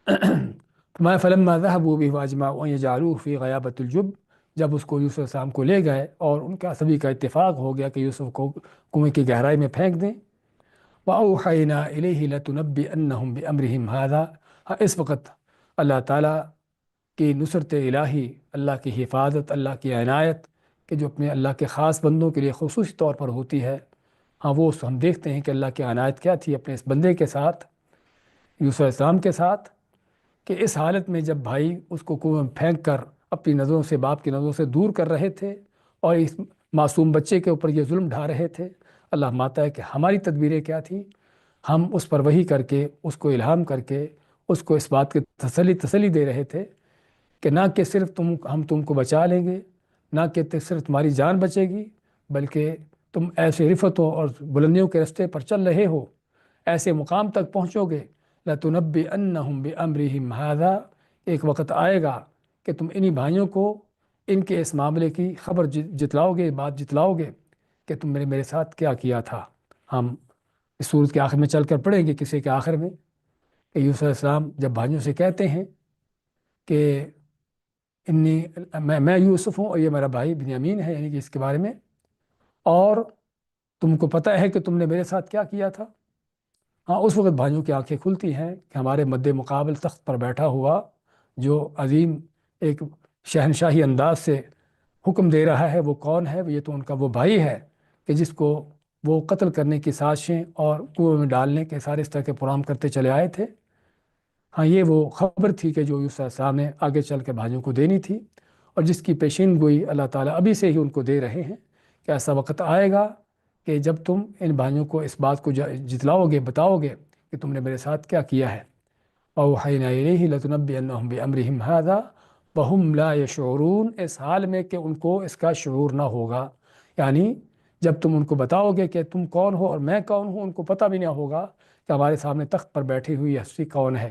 فرمایا فلما ذهبوا به واجمعوا ان يجعلوه في غيابة الجب، جب اس کو یوسف علیہ السلام کو لے گئے اور ان کا سبھی کا اتفاق ہو گیا کہ یوسف کو کنویں کی گہرائی میں پھینک دیں۔ وأوحينا إليه لتنبئنهم بأمرهم هذا، اس وقت اللہ تعالیٰ کی نصرت الہی، اللہ کی حفاظت، اللہ کی عنایت کہ جو اپنے اللہ کے خاص بندوں کے لیے خصوصی طور پر ہوتی ہے، ہاں وہ ہم دیکھتے ہیں کہ اللہ کی عنایت کیا تھی اپنے اس بندے کے ساتھ، یوسف علیہ السلام کے ساتھ، کہ اس حالت میں جب بھائی اس کو کنویں میں پھینک کر اپنی نظروں سے، باپ کی نظروں سے دور کر رہے تھے اور اس معصوم بچے کے اوپر یہ ظلم ڈھا رہے تھے، اللہ ماتا ہے کہ ہماری تدبیریں کیا تھیں، ہم اس پر وحی کر کے، اس کو الہام کر کے، اس کو اس بات کی تسلی دے رہے تھے کہ نہ کہ صرف ہم تم کو بچا لیں گے، نہ کہ صرف تمہاری جان بچے گی، بلکہ تم ایسے رفتوں اور بلندیوں کے رستے پر چل رہے ہو، ایسے مقام تک پہنچو گے، لَتُنَبِّئَنَّهُم بِأَمْرِهِمْ هَذَا، ایک وقت آئے گا کہ تم انہی بھائیوں کو ان کے اس معاملے کی خبر جتلاؤ گے، بات جتلاؤ گے کہ تم نے میرے ساتھ کیا کیا تھا۔ ہم اس صورت کے آخر میں چل کر پڑھیں گے، کسی کے آخر میں، کہ یوسف علیہ السلام جب بھائیوں سے کہتے ہیں کہ میں یوسف ہوں اور یہ میرا بھائی بنیامین ہے، یعنی کہ اس کے بارے میں، اور تم کو پتہ ہے کہ تم نے میرے ساتھ کیا کیا تھا۔ ہاں اس وقت بھائیوں کی آنکھیں کھلتی ہیں کہ ہمارے مد مقابل تخت پر بیٹھا ہوا جو عظیم ایک شہنشاہی انداز سے حکم دے رہا ہے وہ کون ہے؟ یہ تو ان کا وہ بھائی ہے کہ جس کو وہ قتل کرنے کی سازشیں اور کنویں میں ڈالنے کے سارے اس طرح کے پروگرام کرتے چلے آئے تھے۔ ہاں یہ وہ خبر تھی کہ جو یوسف علیہ السلام نے آگے چل کے بھائیوں کو دینی تھی، اور جس کی پیشین گوئی اللہ تعالیٰ ابھی سے ہی ان کو دے رہے ہیں کہ ایسا وقت آئے گا کہ جب تم ان بھائیوں کو اس بات کو جتلاؤ گے، بتاؤ گے کہ تم نے میرے ساتھ کیا کیا ہے۔ اوحینا الیہ لتنبئنہم بامرہم ھذا وہم لا یشعرون، اس حال میں کہ ان کو اس کا شعور نہ ہوگا، یعنی جب تم ان کو بتاؤ گے کہ تم کون ہو اور میں کون ہوں، ان کو پتہ بھی نہ ہوگا کہ ہمارے سامنے تخت پر بیٹھی ہوئی ہستی کون ہے۔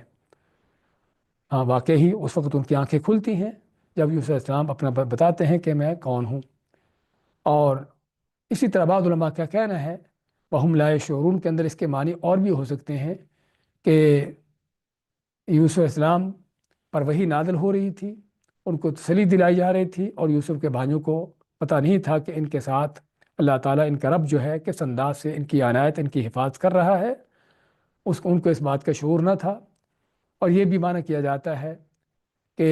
ہاں واقعی اس وقت ان کی آنکھیں کھلتی ہیں جب یوسف علیہ السلام اپنا بتاتے ہیں کہ میں کون ہوں۔ اور اسی طرح بعض علماء کا کہنا ہے وہم لا یشعرون کے اندر اس کے معنی اور بھی ہو سکتے ہیں کہ یوسف علیہ السلام پر وحی نازل ہو رہی تھی، ان کو تسلی دلائی جا رہی تھی، اور یوسف کے بھائیوں کو پتہ نہیں تھا کہ ان کے ساتھ اللہ تعالیٰ، ان کا رب جو ہے کس انداز سے ان کی عنایت، ان کی حفاظت کر رہا ہے، ان کو اس بات کا شعور نہ تھا۔ اور یہ بھی معنی کیا جاتا ہے کہ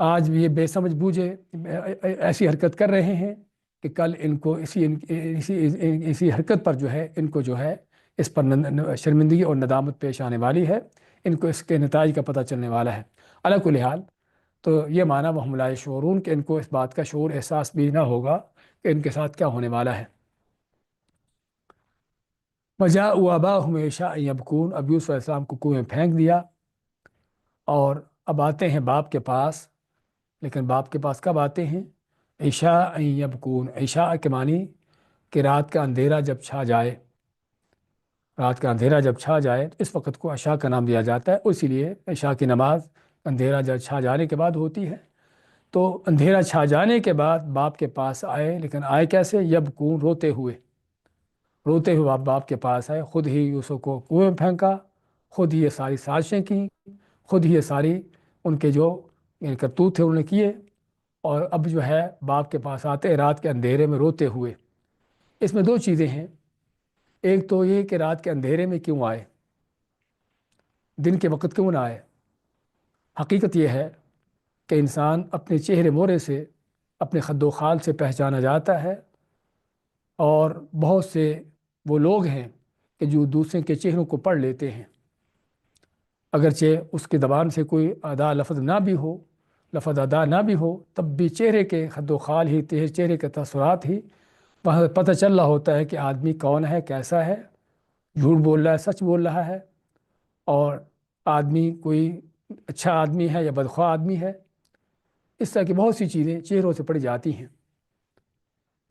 آج بھی یہ بے سمجھ بوجھے ایسی حرکت کر رہے ہیں کہ کل ان کو اسی حرکت پر جو ہے ان کو جو ہے اس پر شرمندگی اور ندامت پیش آنے والی ہے۔ ان کو اس کے نتائج کا پتہ چلنے والا ہے۔ علی کل حال تو یہ معنی وہم لا یشعرون کہ ان کو اس بات کا شعور احساس بھی نہ ہوگا کہ ان کے ساتھ کیا ہونے والا ہے۔ وجاءوا اباهم عشاء یبکون، اب یوسف علیہ السلام کو کنویں میں پھینک دیا اور اب آتے ہیں باپ کے پاس، لیکن باپ کے پاس کب آتے ہیں؟ عشاء یبکون، عشاء کے معنی کہ رات کا اندھیرا جب چھا جائے، رات کا اندھیرا جب چھا جائے اس وقت کو عشاء کا نام دیا جاتا ہے، اسی لیے عشاء کی نماز اندھیرا جب چھا جانے کے بعد ہوتی ہے۔ تو اندھیرا چھا جانے کے بعد باپ کے پاس آئے، لیکن آئے کیسے؟ یبکون، روتے ہوئے، روتے ہوئے آپ باپ کے پاس آئے، خود ہی یوسف کو کنویں میں پھینکا، خود ہی یہ ساری سازشیں کی، خود ہی یہ ساری ان کے جو کرتوت تھے انہوں نے کیے، اور اب جو ہے باپ کے پاس آتے رات کے اندھیرے میں روتے ہوئے۔ اس میں دو چیزیں ہیں، ایک تو یہ کہ رات کے اندھیرے میں کیوں آئے، دن کے وقت کیوں نہ آئے؟ حقیقت یہ ہے کہ انسان اپنے چہرے مورے سے، اپنے خد و خال سے پہچانا جاتا ہے، اور بہت سے وہ لوگ ہیں کہ جو دوسرے کے چہروں کو پڑھ لیتے ہیں، اگرچہ اس کی زبان سے کوئی ادا لفظ نہ بھی ہو، لفظ ادا نہ بھی ہو، تب بھی چہرے کے خد و خال ہی، چہرے کے تاثرات ہی وہاں پتہ چل رہا ہوتا ہے کہ آدمی کون ہے، کیسا ہے، جھوٹ بول رہا ہے، سچ بول رہا ہے، اور آدمی کوئی اچھا آدمی ہے یا بدخواہ آدمی ہے۔ اس طرح کی بہت سی چیزیں چہروں سے پڑھی جاتی ہیں،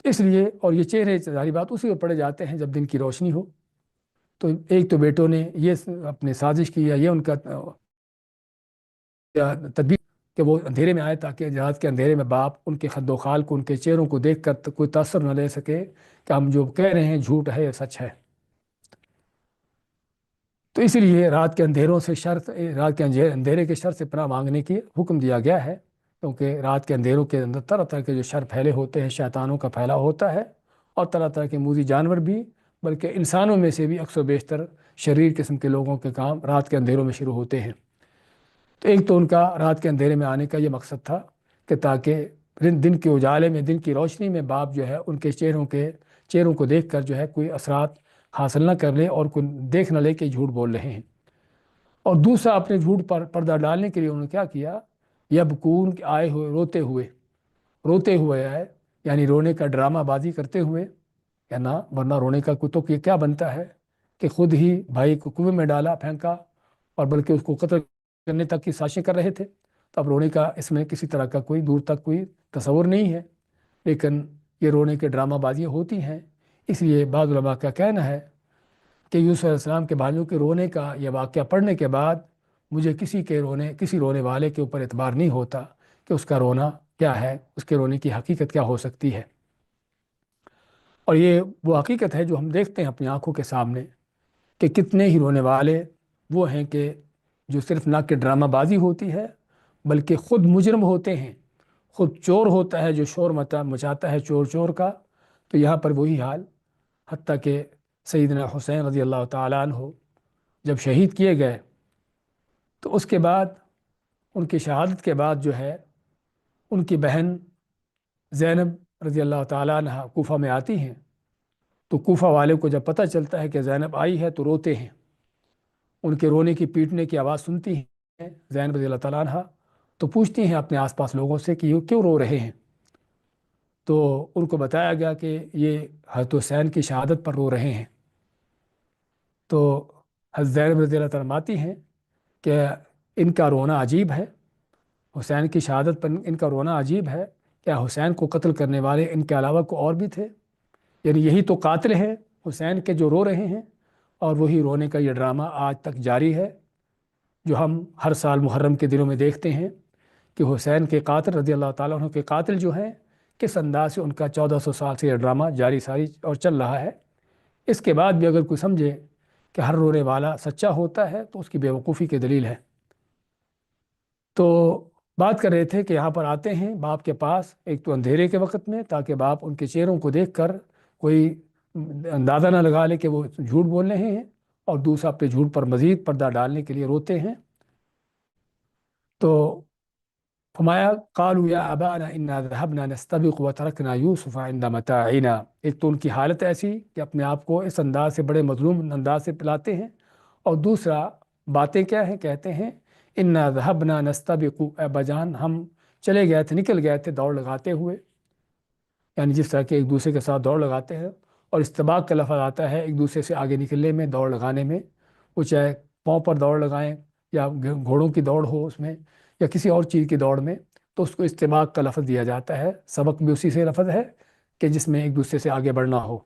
اس لیے، اور یہ چہرے ظاہری بات اسی پہ پڑے جاتے ہیں جب دن کی روشنی ہو۔ تو ایک تو بیٹوں نے یہ اپنے سازش کی، یا یہ ان کا تدبیر کہ وہ اندھیرے میں آئے تاکہ رات کے اندھیرے میں باپ ان کے خد و خال کو، ان کے چہروں کو دیکھ کر کوئی تاثر نہ لے سکے کہ ہم جو کہہ رہے ہیں جھوٹ ہے یا سچ ہے۔ تو اسی لیے رات کے اندھیروں سے رات کے اندھیرے کے شر سے پناہ مانگنے کی حکم دیا گیا ہے، کیونکہ رات کے اندھیروں کے اندر طرح طرح کے جو شر پھیلے ہوتے ہیں، شیطانوں کا پھیلا ہوتا ہے، اور طرح طرح کے موذی جانور بھی، بلکہ انسانوں میں سے بھی اکثر و بیشتر شریر قسم کے لوگوں کے کام رات کے اندھیروں میں شروع ہوتے ہیں۔ تو ایک تو ان کا رات کے اندھیرے میں آنے کا یہ مقصد تھا کہ تاکہ دن کے اجالے میں، دن کی روشنی میں باپ جو ہے ان کے چہروں کو دیکھ کر جو ہے کوئی اثرات حاصل نہ کر لے اور کوئی دیکھ نہ لے کہ جھوٹ بول رہے ہیں۔ اور دوسرا، اپنے جھوٹ پر پردہ ڈالنے کے لیے انہوں نے کیا کیا؟ یبکون، آئے ہوئے، روتے ہوئے آئے، یعنی رونے کا ڈرامہ بازی کرتے ہوئے، یا نہ، ورنہ رونے کا کوئی تو کیا بنتا ہے کہ خود ہی بھائی کو کنویں میں ڈالا، پھینکا، اور بلکہ اس کو قتل کرنے تک کی سازشیں کر رہے تھے، تو اب رونے کا اس میں کسی طرح کا کوئی دور تک کوئی تصور نہیں ہے، لیکن یہ رونے کے ڈرامہ بازیاں ہوتی ہیں۔ اس لیے بعض علماء کا کہنا ہے کہ یوسف علیہ السلام کے بھائیوں کے رونے کا یہ واقعہ پڑھنے کے بعد مجھے کسی رونے والے کے اوپر اعتبار نہیں ہوتا کہ اس کا رونا کیا ہے، اس کے رونے کی حقیقت کیا ہو سکتی ہے۔ اور یہ وہ حقیقت ہے جو ہم دیکھتے ہیں اپنی آنکھوں کے سامنے، کہ کتنے ہی رونے والے وہ ہیں کہ جو صرف نہ کہ ڈرامہ بازی ہوتی ہے، بلکہ خود مجرم ہوتے ہیں، خود چور ہوتا ہے جو شور مچاتا ہے چور چور کا۔ تو یہاں پر وہی حال، حتیٰ کہ سیدنا حسین رضی اللہ تعالیٰ عنہ جب شہید کیے گئے تو اس کے بعد، ان کی شہادت کے بعد جو ہے ان کی بہن زینب رضی اللہ تعالیٰ عنہ کوفہ میں آتی ہیں، تو کوفہ والے کو جب پتہ چلتا ہے کہ زینب آئی ہے تو روتے ہیں، ان کے رونے کی پیٹنے کی آواز سنتی ہیں زینب رضی اللہ تعالیٰ عنہ، تو پوچھتی ہیں اپنے آس پاس لوگوں سے کہ یہ کیوں رو رہے ہیں؟ تو ان کو بتایا گیا کہ یہ حضرت حسین کی شہادت پر رو رہے ہیں۔ تو حضرت زینب رضی اللہ تعالیٰ آتی ہیں کہ ان کا رونا عجیب ہے، حسین کی شہادت پر ان کا رونا عجیب ہے، کیا حسین کو قتل کرنے والے ان کے علاوہ کو اور بھی تھے؟ یعنی یہی تو قاتل ہیں حسین کے جو رو رہے ہیں، اور وہی رونے کا یہ ڈرامہ آج تک جاری ہے جو ہم ہر سال محرم کے دنوں میں دیکھتے ہیں کہ حسین کے قاتل رضی اللہ تعالیٰ عنہ کے قاتل جو ہیں کس انداز سے ان کا 1400 سال سے یہ ڈرامہ جاری ساری اور چل رہا ہے۔ اس کے بعد بھی اگر کوئی سمجھے کہ ہر رونے والا سچا ہوتا ہے تو اس کی بیوقوفی کی دلیل ہے۔ تو بات کر رہے تھے کہ یہاں پر آتے ہیں باپ کے پاس ایک تو اندھیرے کے وقت میں، تاکہ باپ ان کے چہروں کو دیکھ کر کوئی اندازہ نہ لگا لے کہ وہ جھوٹ بول رہے ہیں، اور دوسرا اپنے جھوٹ پر مزید پردہ ڈالنے کے لیے روتے ہیں۔ تو فرمایا قالوا یا ابانا انا ذهبنا نستبق وتركنا یوسف عند متاعنا، ایک تو ان کی حالت ایسی کہ اپنے آپ کو اس انداز سے بڑے مظلوم انداز سے پلاتے ہیں، اور دوسرا باتیں کیا ہیں؟ کہتے ہیں انا ذهبنا نستبق، اے بجان ہم چلے گئے تھے، نکل گئے تھے دوڑ لگاتے ہوئے، یعنی جس طرح کہ ایک دوسرے کے ساتھ دوڑ لگاتے ہیں، اور استباق کا لفظ آتا ہے ایک دوسرے سے آگے نکلنے میں، دوڑ لگانے میں، وہ چاہے پاؤں پر دوڑ لگائیں یا گھوڑوں کی دوڑ ہو اس میں یا کسی اور چیز کی دوڑ میں، تو اس کو استباق کا لفظ دیا جاتا ہے۔ سبق بھی اسی سے لفظ ہے کہ جس میں ایک دوسرے سے آگے بڑھنا ہو۔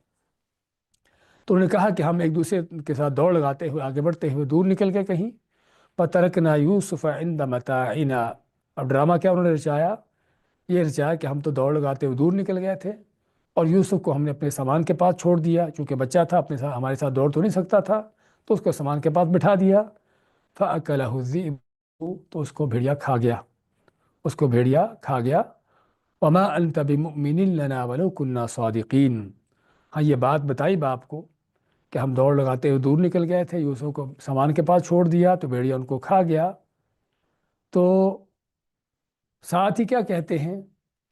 تو انہوں نے کہا کہ ہم ایک دوسرے کے ساتھ دوڑ لگاتے ہوئے آگے بڑھتے ہوئے دور نکل گئے کہیں، فَتَرَكْنَا يُوسُفَ عِنْدَ مَتَاعِنَا، اب ڈرامہ کیا انہوں نے رچایا؟ یہ رچایا کہ ہم تو دوڑ لگاتے ہوئے دور نکل گئے تھے اور یوسف کو ہم نے اپنے سامان کے پاس چھوڑ دیا، چونکہ بچہ تھا اپنے ساتھ ہمارے ساتھ دوڑ تو نہیں سکتا تھا، تو اس کو سامان کے پاس بٹھا دیا۔ فَأَكَلَهُ الذِّئْبُ، تو اس کو بھیڑیا کھا گیا، اس کو بھیڑیا کھا گیا۔ وَمَا أَنْتَ بِمُؤْمِنٍ لَنَا وَلَوْ كُنَّا صَادِقِينَ، ہاں یہ بات بتائی باپ کو کہ ہم دوڑ لگاتے ہوئے دور نکل گئے تھے، یوسف کو سامان کے پاس چھوڑ دیا تو بھیڑیا ان کو کھا گیا۔ تو ساتھ ہی کیا کہتے ہیں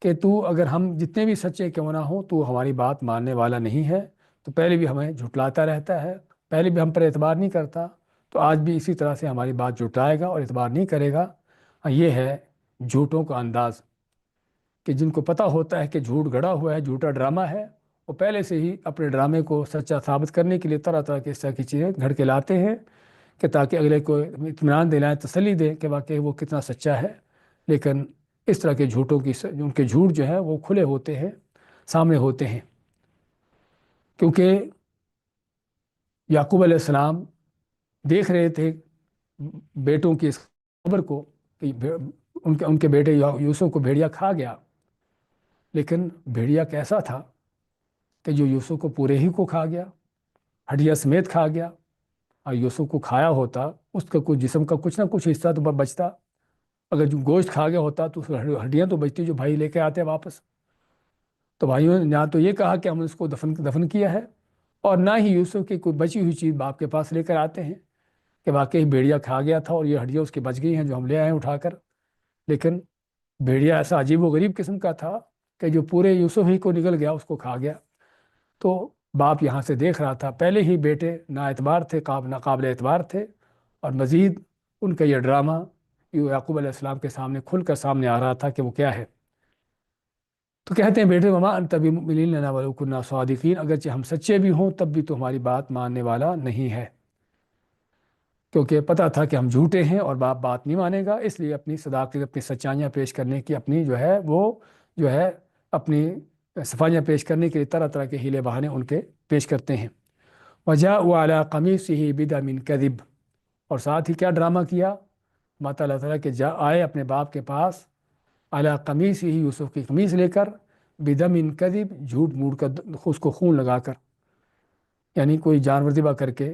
کہ تو اگر ہم جتنے بھی سچے کیوں نہ ہوں تو ہماری بات ماننے والا نہیں ہے، تو پہلے بھی ہمیں جھٹلاتا رہتا ہے، پہلے بھی ہم پر اعتبار نہیں کرتا، تو آج بھی اسی طرح سے ہماری بات جھٹلائے گا اور اعتبار نہیں کرے گا۔ ہاں، یہ ہے جھوٹوں کا انداز، کہ جن کو پتہ ہوتا ہے کہ جھوٹ گڑا ہوا ہے، جھوٹا ڈرامہ ہے، وہ پہلے سے ہی اپنے ڈرامے کو سچا ثابت کرنے کے لیے طرح طرح کی اس طرح کی چیزیں گھڑ کے لاتے ہیں کہ تاکہ اگلے کو اطمینان دلائیں، تسلی دیں کہ واقعی وہ کتنا سچا ہے۔ لیکن اس طرح کے جھوٹوں کی ان کے جھوٹ جو ہے وہ کھلے ہوتے ہیں، سامنے ہوتے ہیں، کیونکہ یعقوب علیہ السلام دیکھ رہے تھے بیٹوں کی اس خبر کو کہ ان کے بیٹے یوسف کو بھیڑیا کھا گیا، لیکن بھیڑیا کیسا تھا کہ جو یوسف کو پورے ہی کو کھا گیا، ہڈیا سمیت کھا گیا، اور یوسف کو کھایا ہوتا اس کا کچھ جسم کا کچھ نہ کچھ حصہ تو بچتا، اگر جو گوشت کھا گیا ہوتا تو اس ہڈیاں تو بچتی جو بھائی لے کے آتے واپس۔ تو بھائیوں نے نہ تو یہ کہا کہ ہم نے اس کو دفن کیا ہے، اور نہ ہی یوسف کی کوئی بچی ہوئی چیز باپ کے پاس لے کر آتے ہیں کہ واقعی بھیڑیا کھا گیا تھا اور یہ ہڈیاں اس کی بچ گئی ہیں جو ہم لے آئے ہیں اٹھا کر۔ لیکن بھیڑیا ایسا عجیب و غریب قسم کا تھا کہ جو پورے یوسف ہی کو نگل گیا، اس کو کھا گیا۔ تو باپ یہاں سے دیکھ رہا تھا، پہلے ہی بیٹے نا اعتبار تھے، ناقابل اعتبار تھے، اور مزید ان کا یہ ڈرامہ یعقوب علیہ السلام کے سامنے کھل کر سامنے آ رہا تھا کہ وہ کیا ہے۔ تو کہتے ہیں بیٹے وما انت بمؤمن لنا ولو كنا صادقین، اگرچہ ہم سچے بھی ہوں تب بھی تو ہماری بات ماننے والا نہیں ہے، کیونکہ پتہ تھا کہ ہم جھوٹے ہیں اور باپ بات نہیں مانے گا، اس لیے اپنی صداقت، اپنی سچائیاں پیش کرنے کی اپنی جو ہے وہ جو ہے اپنی صفائیاں پیش کرنے کے لیے طرح طرح کے ہیلے بہانے ان کے پیش کرتے ہیں۔ وجاءوا علی قمیصہ بدم کذب، اور ساتھ ہی کیا ڈرامہ کیا؟ اللہ تعالیٰ کہ آئے اپنے باپ کے پاس علی قمیصہ، یوسف کی قمیص لے کر، بدم کذب، جھوٹ موڑ کر، اس کو خون لگا کر، یعنی کوئی جانور ذبح کر کے،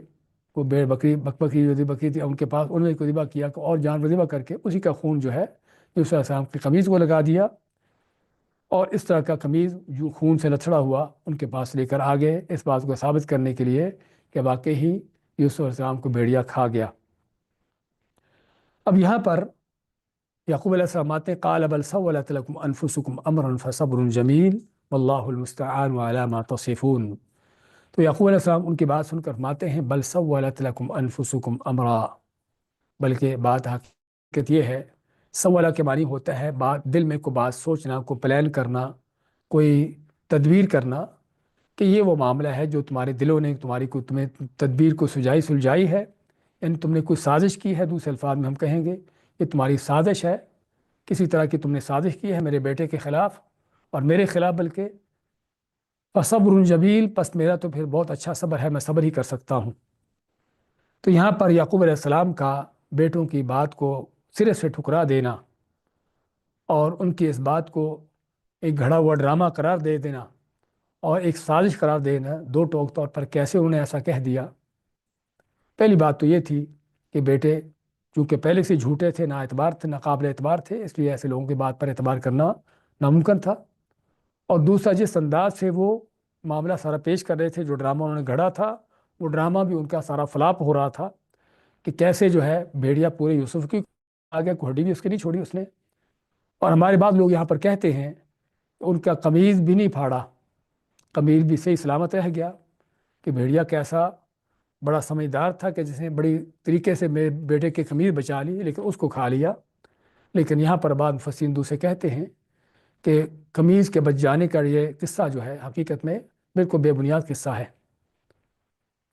کوئی بھیڑ بکری بکری جو بکری تھی ان کے پاس، انہوں نے کو ذبح کیا اور جانور ذبح کر کے اسی کا خون جو ہے یوسف علیہ السلام کی قمیض کو لگا دیا، اور اس طرح کا قمیض جو خون سے لتھڑا ہوا ان کے پاس لے کر آ گئے، اس بات کو ثابت کرنے کے لیے کہ واقعی ہی یوسف علیہ السلام کو بھیڑیا کھا گیا۔ اب یہاں پر یعقوب علیہ السلام آتے ہیں، قال بل سولت لكم انفسكم امرا فصبر جمیل واللہ المستعان علی ما تصفون۔ تو یعقوب علیہ السلام ان کی بات سن کر فرماتے ہیں بل سولت لكم انفسكم امرا، بلکہ بات حقیقت یہ ہے، سولا کے معنی ہوتا ہے بات، دل میں کوئی بات سوچنا، کوئی پلان کرنا، کوئی تدبیر کرنا، کہ یہ وہ معاملہ ہے جو تمہارے دلوں نے تمہیں تدبیر کو سلجھائی ہے، یعنی تم نے کوئی سازش کی ہے، دوسرے الفاظ میں ہم کہیں گے یہ تمہاری سازش ہے، کسی طرح کی تم نے سازش کی ہے میرے بیٹے کے خلاف اور میرے خلاف، بلکہ فصبر جمیل، پس میرا تو پھر بہت اچھا صبر ہے، میں صبر ہی کر سکتا ہوں۔ تو یہاں پر یعقوب علیہ السلام کا بیٹوں کی بات کو سرے سے ٹھکرا دینا اور ان کی اس بات کو ایک گھڑا ہوا ڈرامہ قرار دے دینا اور ایک سازش قرار دینا، دو ٹوک طور پر کیسے انہیں ایسا کہہ دیا۔ پہلی بات تو یہ تھی کہ بیٹے چونکہ پہلے سے جھوٹے تھے، نا اعتبار تھے، ناقابل اعتبار تھے، اس لیے ایسے لوگوں کی بات پر اعتبار کرنا ناممکن تھا، اور دوسرا جس انداز سے وہ معاملہ سارا پیش کر رہے تھے، جو ڈرامہ انہوں نے گھڑا تھا، وہ ڈرامہ بھی ان کا سارا فلاپ ہو رہا تھا کہ کیسے جو ہے بھیڑیا پورے یوسف کی آگے کوہڑی بھی اس کی نہیں چھوڑی اس نے، اور ہمارے بعض لوگ یہاں پر کہتے ہیں ان کا قمیض بھی نہیں پھاڑا، قمیض بھی صحیح سلامت رہ گیا، کہ بھیڑیا کیسا بڑا سمجھدار تھا کہ جس نے بڑی طریقے سے میرے بیٹے کی قمیض بچا لی لیکن اس کو کھا لیا۔ لیکن یہاں پر بعض مفسرین دوسرے کہتے ہیں کہ قمیض کے بچ جانے کا یہ قصہ جو ہے حقیقت میں بالکل بے بنیاد قصہ ہے،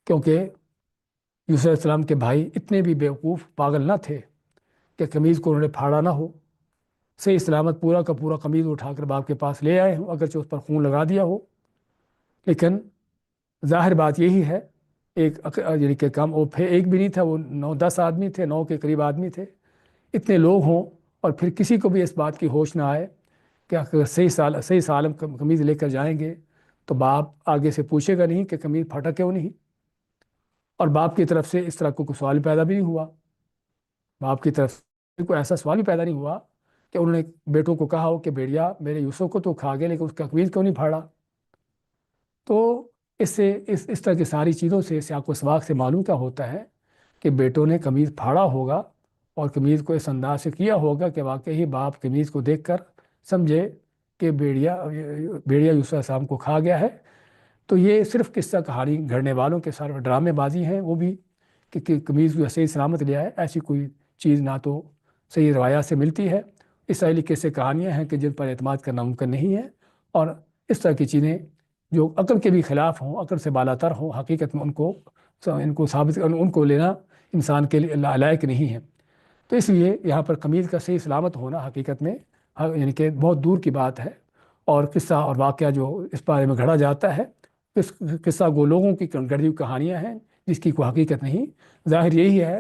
کیونکہ یوسف علیہ السلام کے بھائی اتنے بھی بیوقوف پاگل نہ تھے کہ قمیض کو انہوں نے پھاڑا نہ ہو، صحیح سلامت پورا کا پورا قمیض اٹھا کر باپ کے پاس لے آئے ہوں، اگرچہ اس پر خون لگا دیا ہو۔ لیکن ظاہر بات یہی ہے، یعنی کہ کم وہ پھر ایک بھی نہیں تھا، وہ 9 10 آدمی تھے، 9 کے قریب آدمی تھے، اتنے لوگ ہوں اور پھر کسی کو بھی اس بات کی ہوش نہ آئے کہ اگر صحیح سالم قمیض لے کر جائیں گے تو باپ آگے سے پوچھے گا نہیں کہ قمیض پھٹا کیوں نہیں، اور باپ کی طرف سے اس طرح کوئی سوال پیدا بھی نہیں ہوا، باپ کی طرف سے کوئی ایسا سوال بھی پیدا نہیں ہوا کہ انہوں نے بیٹوں کو کہا ہو کہ بیڑیا میرے یوسف کو تو کھا گیا لیکن اس کا قمیض کیوں نہیں پھاڑا۔ تو اس سے اس طرح کی ساری چیزوں سے سیاق و سباق سے معلوم کیا ہوتا ہے کہ بیٹوں نے قمیض پھاڑا ہوگا اور قمیض کو اس انداز سے کیا ہوگا کہ واقعی باپ قمیض کو دیکھ کر سمجھے کہ بیڑیا یوسف علیہ السلام کو کھا گیا ہے۔ تو یہ صرف قصہ کہانی گھڑنے والوں کے سارے ڈرامے بازی ہیں، وہ بھی کہ قمیض کو صحیح سلامت لیا ہے، ایسی کوئی چیز نہ تو صحیح روایات سے ملتی ہے۔ اسرائیلی قصے کہانیاں ہیں کہ جن پر اعتماد کرنا ممکن نہیں ہے، اور اس طرح کی چیزیں جو عقل کے بھی خلاف ہوں، عقل سے بالا تر ہوں، حقیقت میں ان کو ثابت ان کو لینا انسان کے لیے لائق نہیں ہے۔ تو اس لیے یہاں پر قمیض کا صحیح سلامت ہونا حقیقت میں یعنی کہ بہت دور کی بات ہے، اور قصہ اور واقعہ جو اس بارے میں گھڑا جاتا ہے اس قصہ گو لوگوں کی گڑھی ہوئی کہانیاں ہیں جس کی کوئی حقیقت نہیں۔ ظاہر یہی ہے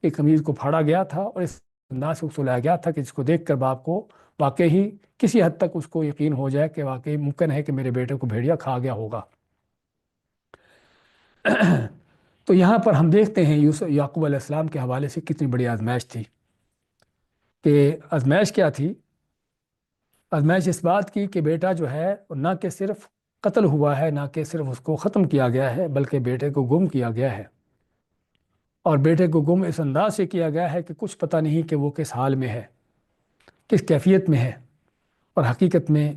کہ قمیض کو پھاڑا گیا تھا اور اس انداز سے سلایا گیا تھا کہ جس کو دیکھ کر باپ کو واقعی کسی حد تک اس کو یقین ہو جائے کہ واقعی ممکن ہے کہ میرے بیٹے کو بھیڑیا کھا گیا ہوگا۔ تو یہاں پر ہم دیکھتے ہیں یعقوب علیہ السلام کے حوالے سے کتنی بڑی آزمائش تھی، کہ آزمائش کیا تھی؟ آزمائش اس بات کی کہ بیٹا جو ہے نہ کہ صرف قتل ہوا ہے، نہ کہ صرف اس کو ختم کیا گیا ہے، بلکہ بیٹے کو گم کیا گیا ہے، اور بیٹے کو گم اس انداز سے کیا گیا ہے کہ کچھ پتہ نہیں کہ وہ کس حال میں ہے، کس کیفیت میں ہے۔ اور حقیقت میں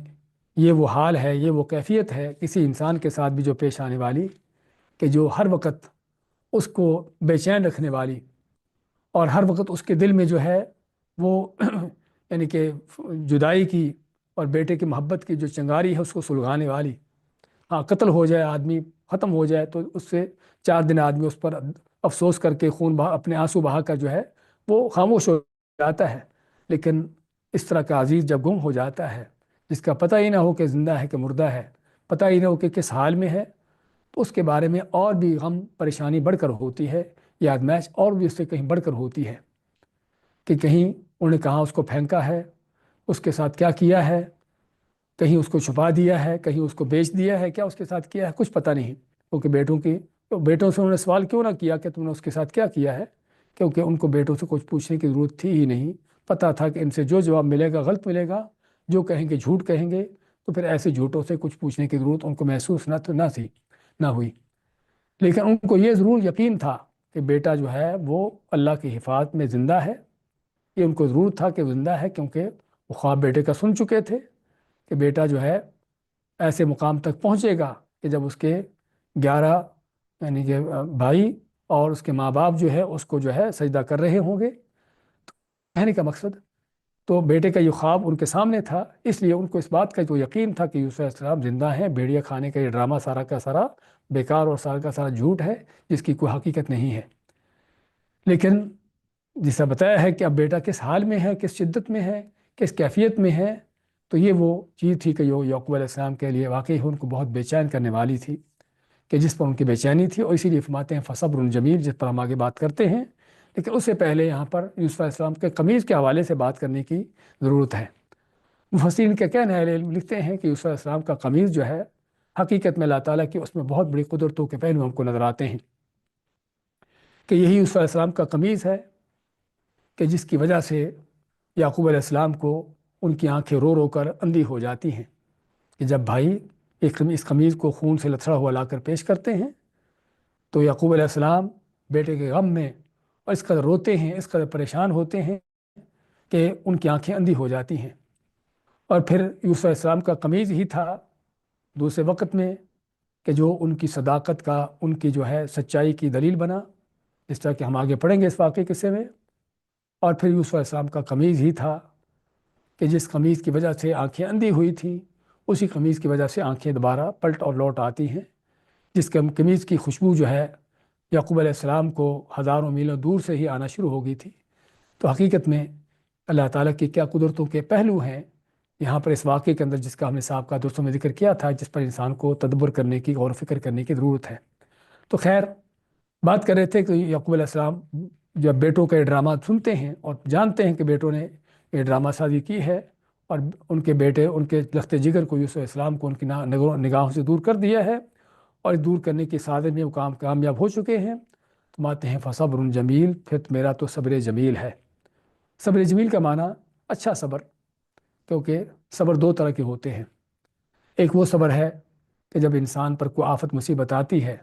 یہ وہ حال ہے، یہ وہ کیفیت ہے کسی انسان کے ساتھ بھی جو پیش آنے والی، کہ جو ہر وقت اس کو بے چین رکھنے والی، اور ہر وقت اس کے دل میں جو ہے وہ یعنی کہ جدائی کی اور بیٹے کی محبت کی جو چنگاری ہے اس کو سلگانے والی۔ ہاں، قتل ہو جائے آدمی، ختم ہو جائے تو اس سے 4 دن آدمی اس پر افسوس کر کے اپنے آنسو بہا کر جو ہے وہ خاموش ہو جاتا ہے، لیکن اس طرح کا عزیز جب گم ہو جاتا ہے، جس کا پتہ ہی نہ ہو کہ زندہ ہے کہ مردہ ہے، پتہ ہی نہ ہو کہ کس حال میں ہے، تو اس کے بارے میں اور بھی غم پریشانی بڑھ کر ہوتی ہے، یہ آزمائش اور بھی اس سے کہیں بڑھ کر ہوتی ہے کہ کہیں انہوں نے کہاں اس کو پھینکا ہے، اس کے ساتھ کیا کیا ہے، کہیں اس کو چھپا دیا ہے، کہیں اس کو بیچ دیا ہے، کیا اس کے ساتھ کیا ہے کچھ پتہ نہیں، کیونکہ بیٹوں سے انہوں نے سوال کیوں نہ کیا کہ تم نے اس کے ساتھ کیا کیا ہے، کیونکہ ان کو بیٹوں سے کچھ پوچھنے کی ضرورت تھی ہی نہیں، پتہ تھا کہ ان سے جو جواب ملے گا غلط ملے گا، جو کہیں گے جھوٹ کہیں گے، تو پھر ایسے جھوٹوں سے کچھ پوچھنے کی ضرورت ان کو محسوس نہ ہوئی۔ لیکن ان کو یہ ضرور یقین تھا کہ بیٹا جو ہے وہ اللہ کی حفاظت میں زندہ ہے، یہ ان کو ضرور تھا کہ وہ زندہ ہے، کیونکہ وہ خواب بیٹے کا سن چکے تھے کہ بیٹا جو ہے ایسے مقام تک پہنچے گا کہ جب اس کے 11 یعنی کہ بھائی اور اس کے ماں باپ جو ہے اس کو جو ہے سجدہ کر رہے ہوں گے۔ کہنے کا مقصد تو بیٹے کا یہ خواب ان کے سامنے تھا، اس لیے ان کو اس بات کا جو یقین تھا کہ یوسف علیہ السلام زندہ ہیں، بھیڑیا کھانے کا یہ ڈرامہ سارا کا سارا بیکار اور سارا کا سارا جھوٹ ہے، جس کی کوئی حقیقت نہیں ہے۔ لیکن جسے بتایا ہے کہ اب بیٹا کس حال میں ہے، کس شدت میں ہے، کس کیفیت میں ہے، تو یہ وہ چیز تھی کہ جو یعقوب علیہ السلام کے لیے واقعی ان کو بہت بے چین کرنے والی تھی، کہ جس پر ان کی بے چینی تھی، اور اسی لیے فرماتے ہیں فصبر جمیل، جس پر ہم آگے بات کرتے ہیں۔ لیکن اس سے پہلے یہاں پر یوسف علیہ السلام کے قمیض کے حوالے سے بات کرنے کی ضرورت ہے۔ مفسرین کے کہنا ہے، لکھتے ہیں کہ یوسف علیہ السلام کا قمیض جو ہے حقیقت میں اللہ تعالیٰ کی اس میں بہت بڑی قدرتوں کے پہلو ہم کو نظر آتے ہیں، کہ یہی یوسف علیہ السلام کا قمیض ہے کہ جس کی وجہ سے یعقوب علیہ السلام کو ان کی آنکھیں رو رو کر اندھی ہو جاتی ہیں، کہ جب بھائی اس قمیض کو خون سے لتھڑا ہوا لا کر پیش کرتے ہیں تو یعقوب علیہ السلام بیٹے کے غم میں اور اس قدر روتے ہیں، اس قدر پریشان ہوتے ہیں کہ ان کی آنکھیں اندھی ہو جاتی ہیں۔ اور پھر یوسف علیہ السلام کا قمیض ہی تھا دوسرے وقت میں کہ جو ان کی صداقت کا، ان کی جو ہے سچائی کی دلیل بنا، جس طرح کہ ہم آگے پڑھیں گے اس واقعے قصے میں۔ اور پھر یوسف علیہ السلام کا قمیض ہی تھا کہ جس قمیض کی وجہ سے آنکھیں اندھی ہوئی تھیں، اسی قمیض کی وجہ سے آنکھیں دوبارہ پلٹ اور لوٹ آتی ہیں، جس کے قمیض کی خوشبو جو ہے یعقوب علیہ السلام کو ہزاروں میلوں دور سے ہی آنا شروع ہو گئی تھی۔ تو حقیقت میں اللہ تعالیٰ کی کیا قدرتوں کے پہلو ہیں یہاں پر اس واقعے کے اندر، جس کا ہم نے سابقہ دوستوں میں ذکر کیا تھا، جس پر انسان کو تدبر کرنے کی، غور و فکر کرنے کی ضرورت ہے۔ تو خیر، بات کر رہے تھے کہ یعقوب علیہ السلام جب بیٹوں کا یہ ڈرامہ سنتے ہیں اور جانتے ہیں کہ بیٹوں نے یہ ڈرامہ سازی کی ہے اور ان کے بیٹے، ان کے لخت جگر کو، یوسف علیہ السلام کو ان کی نگاہوں سے دور کر دیا ہے اور اس دور کرنے کی سازش میں وہ کامیاب ہو چکے ہیں، تو آتے ہیں فصبر جمیل، پھر میرا تو صبر جمیل ہے۔ صبر جمیل کا معنی اچھا صبر، کیونکہ صبر دو طرح کے ہوتے ہیں۔ ایک وہ صبر ہے کہ جب انسان پر کوئی آفت مصیبت آتی ہے،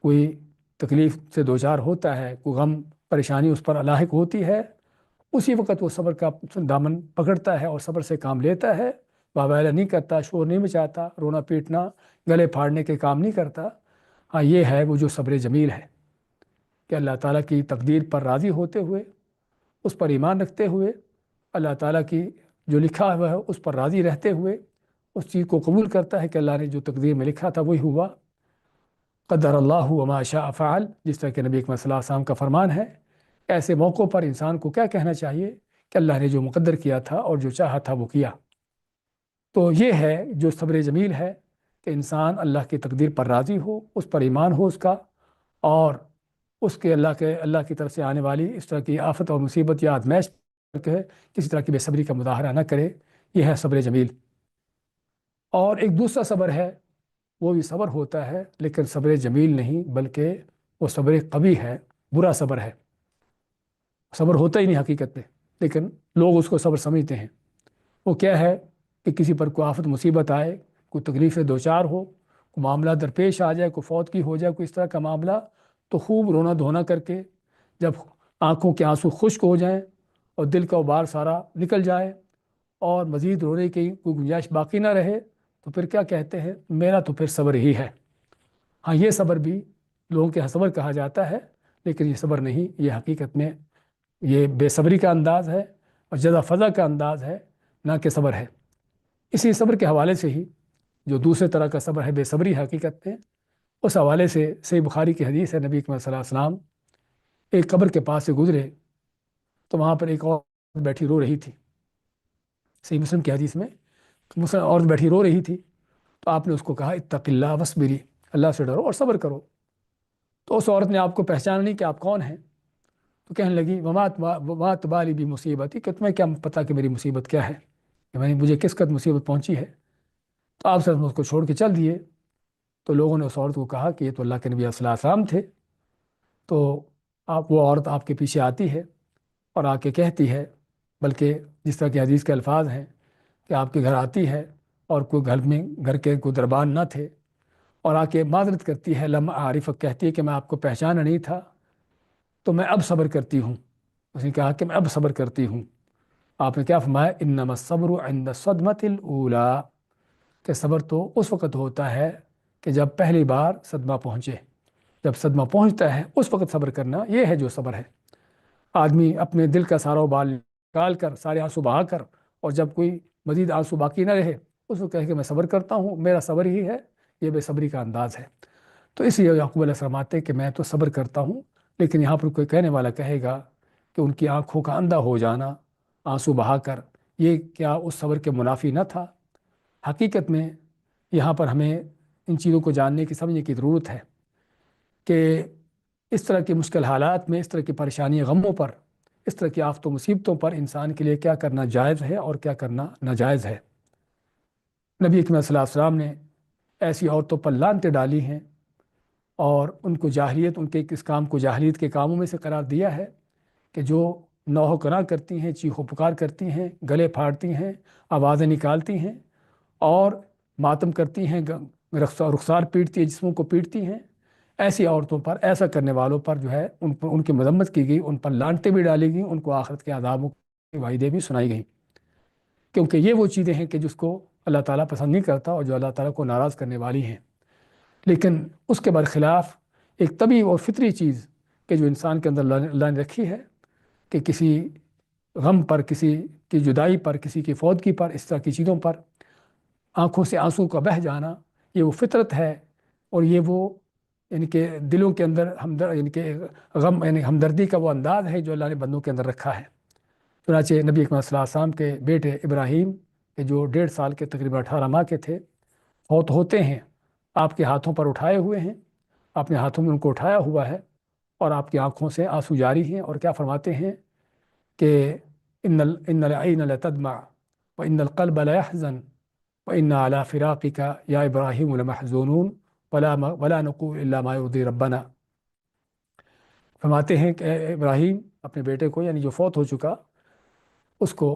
کوئی تکلیف سے دوچار ہوتا ہے، کوئی غم پریشانی اس پر لاحق ہوتی ہے، اسی وقت وہ صبر کا دامن پکڑتا ہے اور صبر سے کام لیتا ہے، واویلا نہیں کرتا، شور نہیں مچاتا، رونا پیٹنا، گلے پھاڑنے کے کام نہیں کرتا۔ ہاں، یہ ہے وہ جو صبر جمیل ہے کہ اللہ تعالیٰ کی تقدیر پر راضی ہوتے ہوئے، اس پر ایمان رکھتے ہوئے، اللہ تعالیٰ کی جو لکھا ہوا ہے اس پر راضی رہتے ہوئے اس چیز کو قبول کرتا ہے کہ اللہ نے جو تقدیر میں لکھا تھا وہی ہوا۔ قدر اللہ وما شاء فعل، جس طرح کہ نبی اکرم صلی اللہ علیہ وسلم کا فرمان ہے۔ ایسے موقعوں پر انسان کو کیا کہنا چاہیے کہ اللہ نے جو مقدر کیا تھا اور جو چاہا تھا وہ کیا۔ تو یہ ہے جو صبر جمیل ہے کہ انسان اللہ کی تقدیر پر راضی ہو، اس پر ایمان ہو اس کا، اور اس کے اللہ کی طرف سے آنے والی اس طرح کی آفت اور مصیبت یا آزمائش کسی طرح کی بے صبری کا مظاہرہ نہ کرے۔ یہ ہے صبر جمیل۔ اور ایک دوسرا صبر ہے، وہ بھی صبر ہوتا ہے لیکن صبر جمیل نہیں، بلکہ وہ صبر قوی ہے، برا صبر ہے۔ صبر ہوتا ہی نہیں حقیقت میں، لیکن لوگ اس کو صبر سمجھتے ہیں۔ وہ کیا ہے کہ کسی پر کوئی آفت مصیبت آئے، کوئی تکلیف سے دوچار ہو، کوئی معاملہ درپیش آ جائے، کوئی فوت کی ہو جائے، کوئی اس طرح کا معاملہ، تو خوب رونا دھونا کر کے جب آنکھوں کے آنسو خشک ہو جائیں اور دل کا غبار سارا نکل جائے اور مزید رونے کی کوئی گنجائش باقی نہ رہے، تو پھر کیا کہتے ہیں، میرا تو پھر صبر ہی ہے۔ ہاں، یہ صبر بھی لوگوں کے صبر کہا جاتا ہے، لیکن یہ صبر نہیں، یہ حقیقت میں یہ بے صبری کا انداز ہے اور جزا فضا کا انداز ہے، نہ کہ صبر ہے۔ اسی صبر کے حوالے سے ہی جو دوسرے طرح کا صبر ہے، بے صبری حقیقت میں، اس حوالے سے صحیح بخاری کی حدیث ہے، نبی اکرم صلی اللہ علیہ وسلم ایک قبر کے پاس سے گزرے تو وہاں پر ایک عورت بیٹھی رو رہی تھی۔ صحیح مسلم کی حدیث میں عورت بیٹھی رو رہی تھی، تو آپ نے اس کو کہا اتق اللہ وصبری، اللہ سے ڈرو اور صبر کرو۔ تو اس عورت نے آپ کو پہچانا نہیں کہ آپ کون ہیں، تو کہنے لگی وما تبالی بھی مصیبت، کہ تمہیں کیا پتہ کہ میری مصیبت کیا ہے، کہ مجھے کس قدر مصیبت پہنچی ہے۔ تو آپ صرف اس کو چھوڑ کے چل دیے۔ تو لوگوں نے اس عورت کو کہا کہ یہ تو اللہ کے نبی صلی اللہ علیہ وسلم تھے۔ تو وہ عورت آپ کے پیچھے آتی ہے اور آ کے کہتی ہے، بلکہ جس طرح کی حدیث کے الفاظ ہیں کہ آپ کے گھر آتی ہے اور کوئی گھر کے کوئی دربان نہ تھے، اور آ کے معذرت کرتی ہے، لم عارفک، کہتی ہے کہ میں آپ کو پہچانا نہیں تھا، تو میں اب صبر کرتی ہوں۔ اس نے کہا کہ میں اب صبر کرتی ہوں۔ آپ نے کیا فرمایا، انما الصبر عند الصدمۃ الاولی، کہ صبر تو اس وقت ہوتا ہے کہ جب پہلی بار صدمہ پہنچے، جب صدمہ پہنچتا ہے اس وقت صبر کرنا، یہ ہے جو صبر ہے۔ آدمی اپنے دل کا سارا بال نکال کر، سارے آنسو بہا کر، اور جب کوئی مزید آنسو باقی نہ رہے اس کو کہے کہ میں صبر کرتا ہوں، میرا صبر ہی ہے، یہ بے صبری کا انداز ہے۔ تو اس لیے یعقوب علیہ السلام آتے کہ میں تو صبر کرتا ہوں، لیکن یہاں پر کوئی کہنے والا کہے گا کہ ان کی آنکھوں کا اندھا ہو جانا آنسو بہا کر، یہ کیا اس صبر کے منافی نہ تھا؟ حقیقت میں یہاں پر ہمیں ان چیزوں کو جاننے کی، سمجھنے کی ضرورت ہے کہ اس طرح کے مشکل حالات میں، اس طرح کی پریشانی غموں پر، اس طرح کی آفت و مصیبتوں پر انسان کے لیے کیا کرنا جائز ہے اور کیا کرنا ناجائز ہے۔ نبی اکرم صلی اللہ علیہ وسلم نے ایسی عورتوں پر لعنتیں ڈالی ہیں اور ان کو جاہلیت، ان کے اس کام کو جاہلیت کے کاموں میں سے قرار دیا ہے کہ جو نوح و کنا کرتی ہیں، چیخ و پکار کرتی ہیں، گلے پھاڑتی ہیں، آوازیں نکالتی ہیں اور ماتم کرتی ہیں، رخسار پیٹتی ہیں، جسموں کو پیٹتی ہیں، ایسی عورتوں پر، ایسا کرنے والوں پر جو ہے ان کی مذمت کی گئی، ان پر لعنتیں بھی ڈالی گئیں، ان کو آخرت کے عذابوں کی وعیدیں بھی سنائی گئیں، کیونکہ یہ وہ چیزیں ہیں کہ جس کو اللہ تعالیٰ پسند نہیں کرتا اور جو اللہ تعالیٰ کو ناراض کرنے والی ہیں۔ لیکن اس کے برخلاف ایک طبیعی اور فطری چیز کہ جو انسان کے اندر اللہ نے رکھی ہے کہ کسی غم پر، کسی کی جدائی پر، کسی کی فوتگی پر، اس طرح کی چیزوں پر آنکھوں سے آنسو کا بہہ جانا، یہ وہ فطرت ہے، اور یہ وہ یعنی کہ دلوں کے اندر یعنی کہ غم یعنی ہمدردی کا وہ انداز ہے جو اللہ نے بندوں کے اندر رکھا ہے۔ چنانچہ نبی اکرم صلی اللہ علیہ وسلم کے بیٹے ابراہیم کہ جو 1.5 سال کے، تقریباً 18 ماہ کے تھے، فوت ہوتے ہیں، آپ کے ہاتھوں پر اٹھائے ہوئے ہیں، اپنے ہاتھوں میں ان کو اٹھایا ہوا ہے، اور آپ کی آنکھوں سے آنسو جاری ہیں، اور کیا فرماتے ہیں کہ ان العین لتدمع وان القلب لیحزن وان علی فراقک یا ابراہیم لمحزونون ولا نقول الا ما یرضی ربنا۔ فرماتے ہیں کہ اے ابراہیم، اپنے بیٹے کو یعنی جو فوت ہو چکا اس کو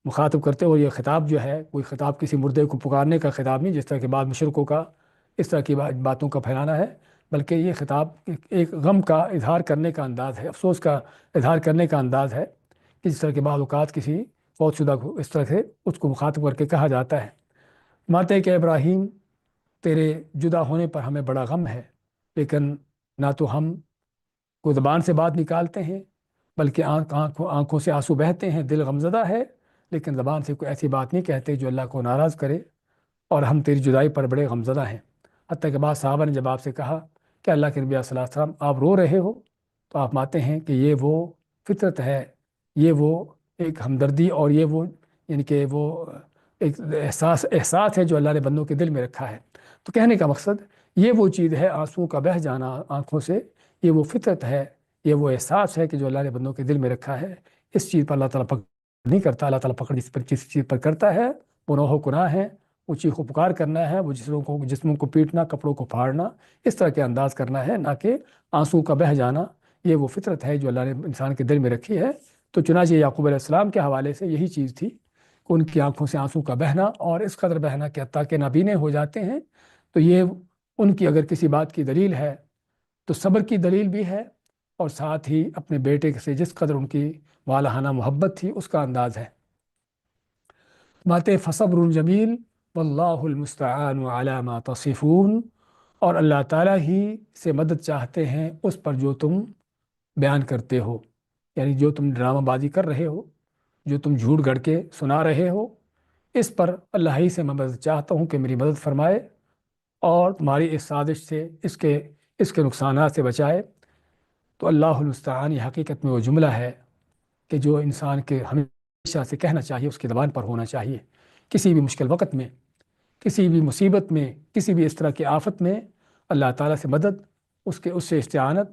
مخاطب کرتے ہوئے، یہ خطاب جو ہے کوئی خطاب کسی مردے کو پکارنے کا خطاب نہیں جس طرح کے بعض مشرکوں کا اس طرح کی باتوں کا پھیلانا ہے، بلکہ یہ خطاب ایک غم کا اظہار کرنے کا انداز ہے، افسوس کا اظہار کرنے کا انداز ہے، کہ جس طرح کے بعض اوقات کسی فوت شدہ کو اس طرح سے اس کو مخاطب کر کے کہا جاتا ہے۔ ماتے ہیں کہ ابراہیم، تیرے جدا ہونے پر ہمیں بڑا غم ہے، لیکن نہ تو ہم کو زبان سے بات نکالتے ہیں، بلکہ آنکھوں سے آنسو بہتے ہیں، دل غمزدہ ہے، لیکن زبان سے کوئی ایسی بات نہیں کہتے جو اللہ کو ناراض کرے، اور ہم تیری جدائی پر بڑے غمزدہ ہیں۔ حتیٰ کہ بعض صحابہ نے جب آپ سے کہا کہ اللہ کے نبی صلی اللہ علیہ وسلم آپ رو رہے ہو، تو آپ مانتے ہیں کہ یہ وہ فطرت ہے، یہ وہ ایک ہمدردی، اور یہ وہ یعنی کہ وہ ایک احساس ہے جو اللہ نے بندوں کے دل میں رکھا ہے۔ تو کہنے کا مقصد یہ وہ چیز ہے، آنسو کا بہہ جانا آنکھوں سے، یہ وہ فطرت ہے، یہ وہ احساس ہے کہ جو اللہ نے بندوں کے دل میں رکھا ہے۔ اس چیز پر اللہ تعالیٰ پکڑ نہیں کرتا، اللہ تعالیٰ پکڑ جس پر کسی چیز پر کرتا ہے وہ نوح و گناہ ہے، وہ چیخ و پکار کرنا ہے، وہ جسموں کو پیٹنا، کپڑوں کو پھاڑنا، اس طرح کے انداز کرنا ہے، نہ کہ آنسو کا بہہ جانا۔ یہ وہ فطرت ہے جو اللہ نے انسان کے دل میں رکھی ہے۔ تو چنانچہ یعقوب علیہ السلام کے حوالے سے یہی چیز تھی کہ ان کی آنکھوں سے آنسو کا بہنا، اور اس قدر بہنا کہ حتیٰ کہ نابینے ہو جاتے ہیں۔ تو یہ ان کی اگر کسی بات کی دلیل ہے تو صبر کی دلیل بھی ہے، اور ساتھ ہی اپنے بیٹے سے جس قدر ان کی والہانہ محبت تھی اس کا انداز ہے۔ ماتے فصبر جمیل واللہ المستعان علی ما تصفون، اور اللہ تعالیٰ ہی سے مدد چاہتے ہیں اس پر جو تم بیان کرتے ہو، یعنی جو تم ڈرامہ بازی کر رہے ہو، جو تم جھوٹ گھڑ کے سنا رہے ہو، اس پر اللہ ہی سے میں مدد چاہتا ہوں کہ میری مدد فرمائے، اور تمہاری اس سازش سے، اس کے نقصانات سے بچائے۔ تو اللہ المستعان یہ حقیقت میں وہ جملہ ہے کہ جو انسان کے ہمیشہ سے کہنا چاہیے، اس کی زبان پر ہونا چاہیے، کسی بھی مشکل وقت میں، کسی بھی مصیبت میں، کسی بھی اس طرح کی آفت میں اللہ تعالیٰ سے مدد، اس سے استعانت۔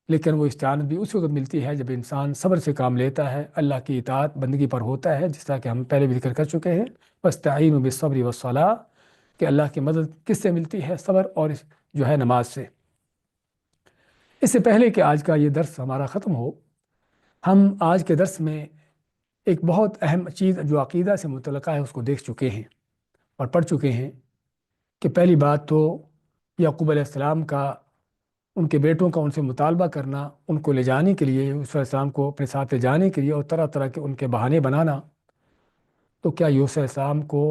لیکن وہ استعانت بھی اس وقت ملتی ہے جب انسان صبر سے کام لیتا ہے، اللہ کی اطاعت بندگی پر ہوتا ہے، جس طرح کہ ہم پہلے بھی ذکر کر چکے ہیں، وَاسْتَعِینُوا بِالصَّبْرِ وَالصَّلَاةِ، کہ اللہ کی مدد کس سے ملتی ہے؟ صبر اور جو ہے نماز سے۔ اس سے پہلے کہ آج کا یہ درس ہمارا ختم ہو، ہم آج کے درس میں ایک بہت اہم چیز جو عقیدہ سے متعلقہ ہے اس کو دیکھ چکے ہیں اور پڑھ چکے ہیں، کہ پہلی بات تو یعقوب علیہ السلام کا، ان کے بیٹوں کا ان سے مطالبہ کرنا، ان کو لے جانے کے لیے، یوسف علیہ السلام کو اپنے ساتھ لے جانے کے لیے، اور طرح طرح کے ان کے بہانے بنانا۔ تو کیا یوسف علیہ السلام کو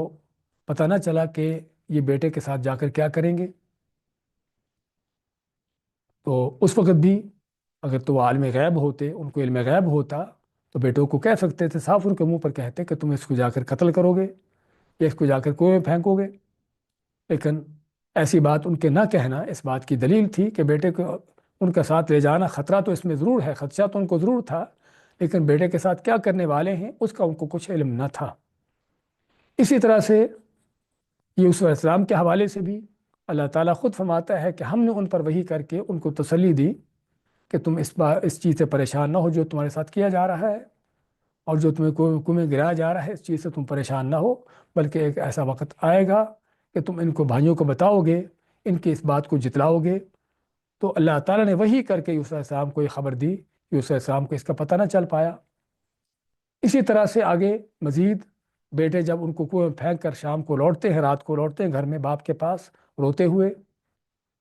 پتہ نہ چلا کہ یہ بیٹے کے ساتھ جا کر کیا کریں گے؟ تو اس وقت بھی اگر تو وہ عالم غیب ہوتے، ان کو علم غیب ہوتا، تو بیٹوں کو کہہ سکتے تھے، صاف ان کے منہ پر کہتے کہ تم اس کو جا کر قتل کرو گے یا اس کو جا کر کنویں میں پھینکو گے۔ لیکن ایسی بات ان کے نہ کہنا اس بات کی دلیل تھی کہ بیٹے کو ان کا ساتھ لے جانا، خطرہ تو اس میں ضرور ہے، خدشہ تو ان کو ضرور تھا، لیکن بیٹے کے ساتھ کیا کرنے والے ہیں اس کا ان کو کچھ علم نہ تھا۔ اسی طرح سے یوسف علیہ السلام کے حوالے سے بھی اللہ تعالیٰ خود فرماتا ہے کہ ہم نے ان پر وحی کر کے ان کو تسلی دی کہ تم اس چیز سے پریشان نہ ہو جو تمہارے ساتھ کیا جا رہا ہے، اور جو تمہیں کنویں میں گرایا جا رہا ہے، اس چیز سے تم پریشان نہ ہو، بلکہ ایک ایسا وقت آئے گا کہ تم ان کو بھائیوں کو بتاؤ گے، ان کی اس بات کو جتلاؤ گے۔ تو اللہ تعالیٰ نے وحی کر کے یوسف علیہ السلام کو یہ خبر دی، یوسف علیہ السلام کو اس کا پتہ نہ چل پایا۔ اسی طرح سے آگے مزید بیٹے جب ان کو کنویں میں پھینک کر شام کو لوٹتے ہیں، رات کو لوٹتے ہیں گھر میں باپ کے پاس روتے ہوئے،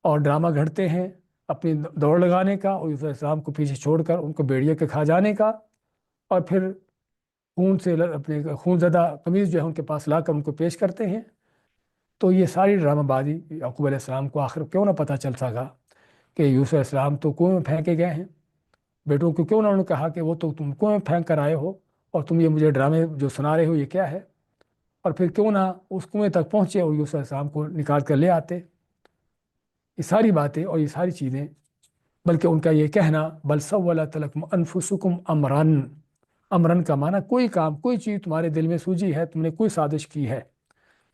اور ڈرامہ گھڑتے ہیں اپنی دوڑ لگانے کا، اور یوسف علیہ السلام کو پیچھے چھوڑ کر ان کو بھیڑیے کے کھا جانے کا، اور پھر خون سے اپنے خون زدہ قمیض جو ہے ان کے پاس لا کر ان کو پیش کرتے ہیں۔ تو یہ ساری ڈرامہ بازی یعقوب علیہ السلام کو آخر کیوں نہ پتہ چل سکا کہ یوسف علیہ السلام تو کنویں میں پھینکے گئے ہیں؟ بیٹوں کو کیوں نہ انہوں نے کہا کہ وہ تو تم کنویں میں پھینک کر آئے ہو، اور تم یہ مجھے ڈرامے جو سنا رہے ہو یہ کیا ہے؟ اور پھر کیوں نہ اس کنویں تک پہنچے اور یوسف علیہ السلام کو نکال کر لے آتے؟ یہ ساری باتیں اور یہ ساری چیزیں، بلکہ ان کا یہ کہنا بل سولت لکم انفسکم امرن، امرن کا معنی کوئی کام، کوئی چیز تمہارے دل میں سوجی ہے، تم نے کوئی سازش کی ہے،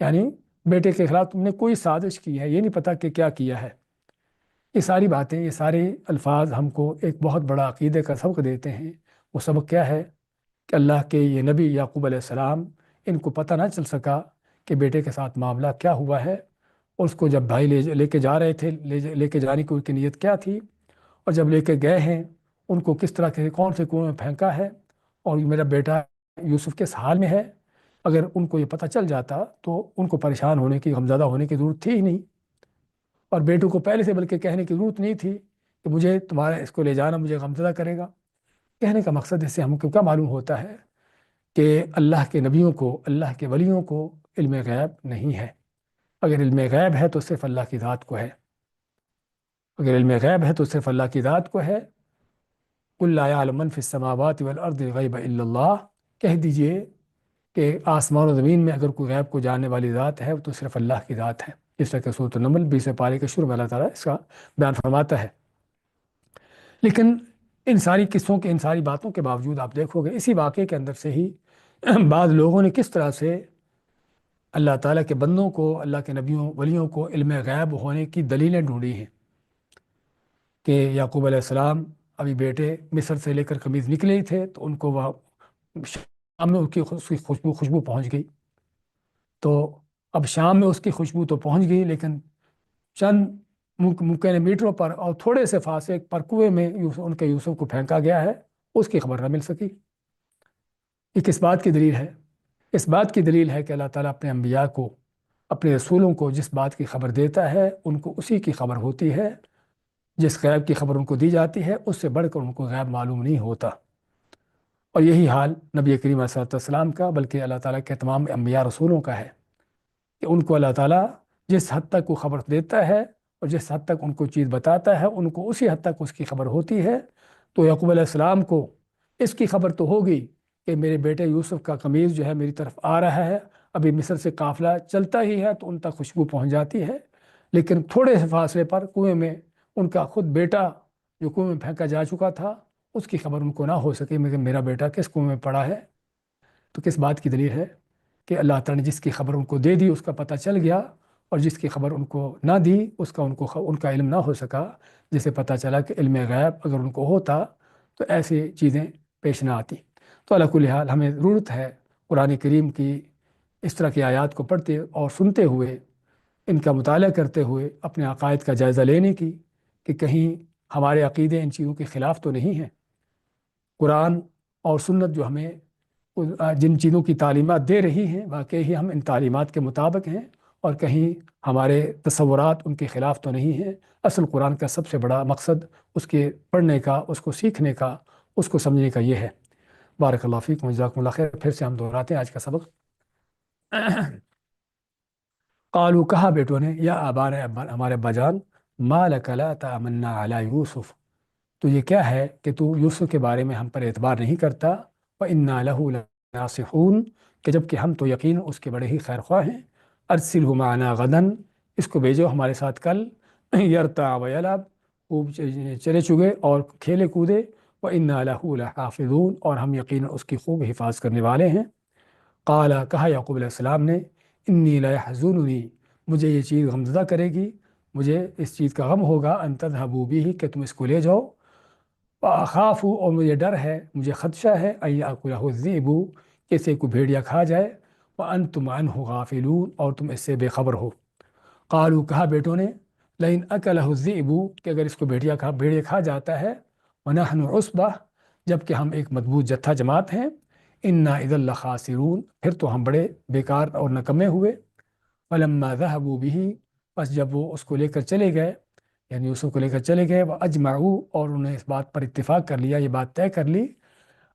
یعنی بیٹے کے خلاف تم نے کوئی سازش کی ہے، یہ نہیں پتہ کہ کیا کیا ہے۔ یہ ساری باتیں، یہ سارے الفاظ ہم کو ایک بہت بڑا عقیدے کا سبق دیتے ہیں۔ وہ سبق کیا ہے؟ کہ اللہ کے یہ نبی یعقوب علیہ السلام، ان کو پتہ نہ چل سکا کہ بیٹے کے ساتھ معاملہ کیا ہوا ہے، اور اس کو جب بھائی لے کے جا رہے تھے، لے کے جانے کی ان کی نیت کیا تھی، اور جب لے کے گئے ہیں ان کو کس طرح کے کون سے کنویں میں پھینکا ہے، اور میرا بیٹا یوسف کس حال میں ہے۔ اگر ان کو یہ پتہ چل جاتا تو ان کو پریشان ہونے کی، غمزدہ ہونے کی ضرورت تھی ہی نہیں، اور بیٹوں کو پہلے سے بلکہ کہنے کی ضرورت نہیں تھی کہ مجھے تمہارا اس کو لے جانا مجھے غمزدہ کرے گا۔ کہنے کا مقصد اس سے ہم کو کیا معلوم ہوتا ہے کہ اللہ کے نبیوں کو، اللہ کے ولیوں کو علم غیب نہیں ہے۔ اگر علم غیب ہے تو صرف اللہ کی ذات کو ہے، اگر علم غیب ہے تو صرف اللہ کی ذات کو ہے۔ قل لا يعلم من في السماوات والارض الغیب الا اللہ، کہہ دیجئے کہ آسمان و زمین میں اگر کوئی غیب کو جاننے والی ذات ہے تو صرف اللہ کی ذات ہے، جس طرح کہ سورۃ النمل 20 پارے کے شروع میں اللہ تعالیٰ اس کا بیان فرماتا ہے۔ لیکن ان ساری قصوں کے، ان ساری باتوں کے باوجود آپ دیکھو گے اسی واقعے کے اندر سے ہی بعض لوگوں نے کس طرح سے اللہ تعالیٰ کے بندوں کو، اللہ کے نبیوں ولیوں کو علم غیب ہونے کی دلیلیں ڈھونڈی ہیں کہ یعقوب علیہ السلام ابھی بیٹے مصر سے لے کر قمیض نکلے ہی تھے تو ان کو وہ شام میں اس کی خوشبو پہنچ گئی، تو اب شام میں اس کی خوشبو تو پہنچ گئی، لیکن چند ممکن میٹروں پر اور تھوڑے سے فاصلے پر کنویں میں ان کے یوسف کو پھینکا گیا ہے، اس کی خبر نہ مل سکی۔ یہ کس بات کی دلیل ہے؟ اس بات کی دلیل ہے کہ اللہ تعالیٰ اپنے انبیاء کو، اپنے رسولوں کو جس بات کی خبر دیتا ہے ان کو اسی کی خبر ہوتی ہے، جس غیب کی خبر ان کو دی جاتی ہے اس سے بڑھ کر ان کو غیب معلوم نہیں ہوتا۔ اور یہی حال نبی کریم صلی اللہ علیہ وسلم کا، بلکہ اللہ تعالیٰ کے تمام انبیاء رسولوں کا ہے کہ ان کو اللہ تعالیٰ جس حد تک وہ خبر دیتا ہے اور جس حد تک ان کو چیز بتاتا ہے ان کو اسی حد تک اس کی خبر ہوتی ہے۔ تو یعقوب علیہ السلام کو اس کی خبر تو ہوگی کہ میرے بیٹے یوسف کا قمیض جو ہے میری طرف آ رہا ہے، ابھی مصر سے قافلہ چلتا ہی ہے تو ان تک خوشبو پہنچ جاتی ہے، لیکن تھوڑے سے فاصلے پر کنویں میں ان کا خود بیٹا جو کنویں میں پھینکا جا چکا تھا اس کی خبر ان کو نہ ہو سکے مگر میرا بیٹا کس کنویں میں پڑا ہے۔ تو کس بات کی دلیل ہے؟ کہ اللہ تعالیٰ نے جس کی خبر ان کو دے دی اس کا پتہ چل گیا، اور جس کی خبر ان کو نہ دی اس کا ان کا علم نہ ہو سکا، جسے پتہ چلا کہ علم غیب اگر ان کو ہوتا تو ایسی چیزیں پیش نہ آتی۔ تو علی کل حال ہمیں ضرورت ہے قرآن کریم کی اس طرح کی آیات کو پڑھتے اور سنتے ہوئے، ان کا مطالعہ کرتے ہوئے اپنے عقائد کا جائزہ لینے کی کہ کہیں ہمارے عقیدے ان چیزوں کے خلاف تو نہیں ہیں۔ قرآن اور سنت جو ہمیں جن چیزوں کی تعلیمات دے رہی ہیں واقعی ہی ہم ان تعلیمات کے مطابق ہیں، اور کہیں ہمارے تصورات ان کے خلاف تو نہیں ہیں۔ اصل قرآن کا سب سے بڑا مقصد اس کے پڑھنے کا، اس کو سیکھنے کا، اس کو سمجھنے کا یہ ہے۔ بارک اللہ فیکم جزاکم اللہ خیر۔ پھر سے ہم دہراتے ہیں آج کا سبق۔ قالو، کہا بیٹوں نے، یا آبانا، ہمارے ابا جان، ما لک لا تأمنا علی یوسف، تو یہ کیا ہے کہ تو یوسف کے بارے میں ہم پر اعتبار نہیں کرتا، وَإِنَّا لَهُ لَنَاصِحُونَ، کہ جب کہ ہم تو یقین اس کے بڑے ہی خیر خواہ ہیں۔ أَرْسِلْهُ مَعَنَا غَدًا، اس کو بھیجو ہمارے ساتھ کل، يَرْتَعْ وَيَلْعَبْ، خوب چلے چگے اور کھیلے کودے، وَإِنَّا لَهُ لَحَافِظُونَ، اور ہم یقین اس کی خوب حفاظت کرنے والے ہیں۔ قال، کہا یعقوب علیہ السلام نے، انی لیحزننی، مجھے یہ چیز غمزدہ کرے گی، مجھے اس چیز کا غم ہوگا، ان تذهبوا به، کہ تم اس کو لے جاؤ، وأخاف، اور مجھے ڈر ہے، مجھے خدشہ ہے، ان یأکلہ الذئب، کہ اسے کوئی بھیڑیا کھا جائے، وانتم عنہ غافلون، اور تم اس سے بے خبر ہو۔ قالوا، کہا بیٹوں نے، لئن اکلہ الذئب، کہ اگر اس کو بھیڑیا کھا جاتا ہے، ونحن عصبہ، جب کہ ہم ایک مضبوط جتھا جماعت ہیں، انا اذا لخاسرون، پھر تو ہم بڑے بیکار اور نکمے ہوئے۔ فلما ذهبوا به، بس جب وہ اس کو لے کر چلے گئے، یعنی یوسف کو لے کر چلے گئے، وَأَجْمَعُوا، اور انہوں نے اس بات پر اتفاق کر لیا، یہ بات طے کر لی،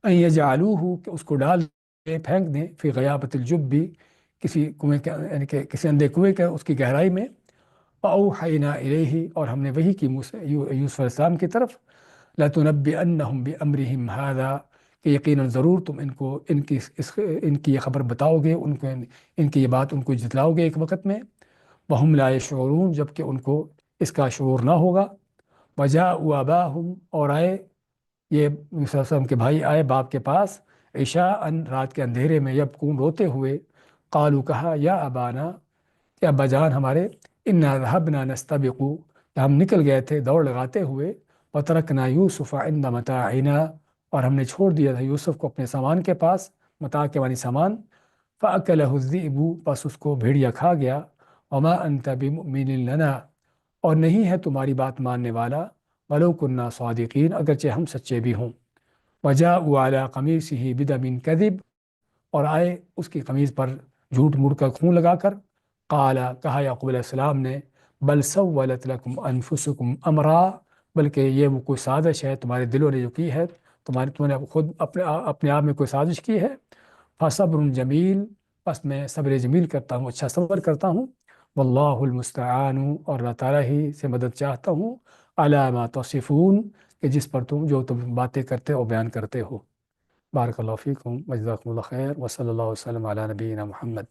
أَن يَجْعَلُوهُ، کہ اس کو ڈال دیں، پھینک دیں، فی غیابت الجب، کسی کنویں کے یعنی کہ کسی اندھے کنویں کے اس کی گہرائی میں، فأوحینا الیہ، اور ہم نے وحی کی یوسف علیہ السلام کی طرف، لتنبئنہم بامرہم ھذا، کہ یقیناً ضرور تم ان کی یہ خبر بتاؤ گے، ان کی یہ بات ان کو جتلاؤ گے ایک وقت میں، وہم لا یشعرون، جب کہ ان کو اس کا شعور نہ ہوگا، وجاءوا اباہم، اور آئے یہ یوسف علیہ السلام کے بھائی آئے باپ کے پاس، عشاء، رات کے اندھیرے میں، یبکون، روتے ہوئے، قالوا، کہا، یا ابانا، کہ ابا جان ہمارے، انا ذهبنا نستبق، کہ ہم نکل گئے تھے دوڑ لگاتے ہوئے، وترکنا یوسف عند متاعنا، اور ہم نے چھوڑ دیا تھا یوسف کو اپنے سامان کے پاس، متاع کے معنی سامان، فاکلہ الذئب، بس اس کو بھیڑیا کھا گیا، وما انت بمؤمن لنا، اور نہیں ہے تمہاری بات ماننے والا، ولو كنا صادقین، اگرچہ ہم سچے بھی ہوں، وجاءوا علی قمیصہ بدم کذب، اور آئے اس کی قمیض پر جھوٹ موٹ کا خون لگا کر، قال، کہا یعقوب علیہ السلام نے، بل سولت لکم انفسکم امرا، بلکہ یہ وہ کوئی سازش ہے تمہارے دلوں نے جو کی ہے، تم نے خود اپنے آپ میں کوئی سازش کی ہے، فصبر جمیل، بس میں صبر جمیل کرتا ہوں، اچھا صبر کرتا ہوں، واللہ المستعان، اور اللہ تعالیٰ ہی سے مدد چاہتا ہوں، علی ما تصفون، کہ جس پر تم باتیں کرتے ہو بیان کرتے ہو۔ بارک اللہ فیکم وجزاکم اللہ خیر، وصلی اللہ وسلم علی نبینا محمد۔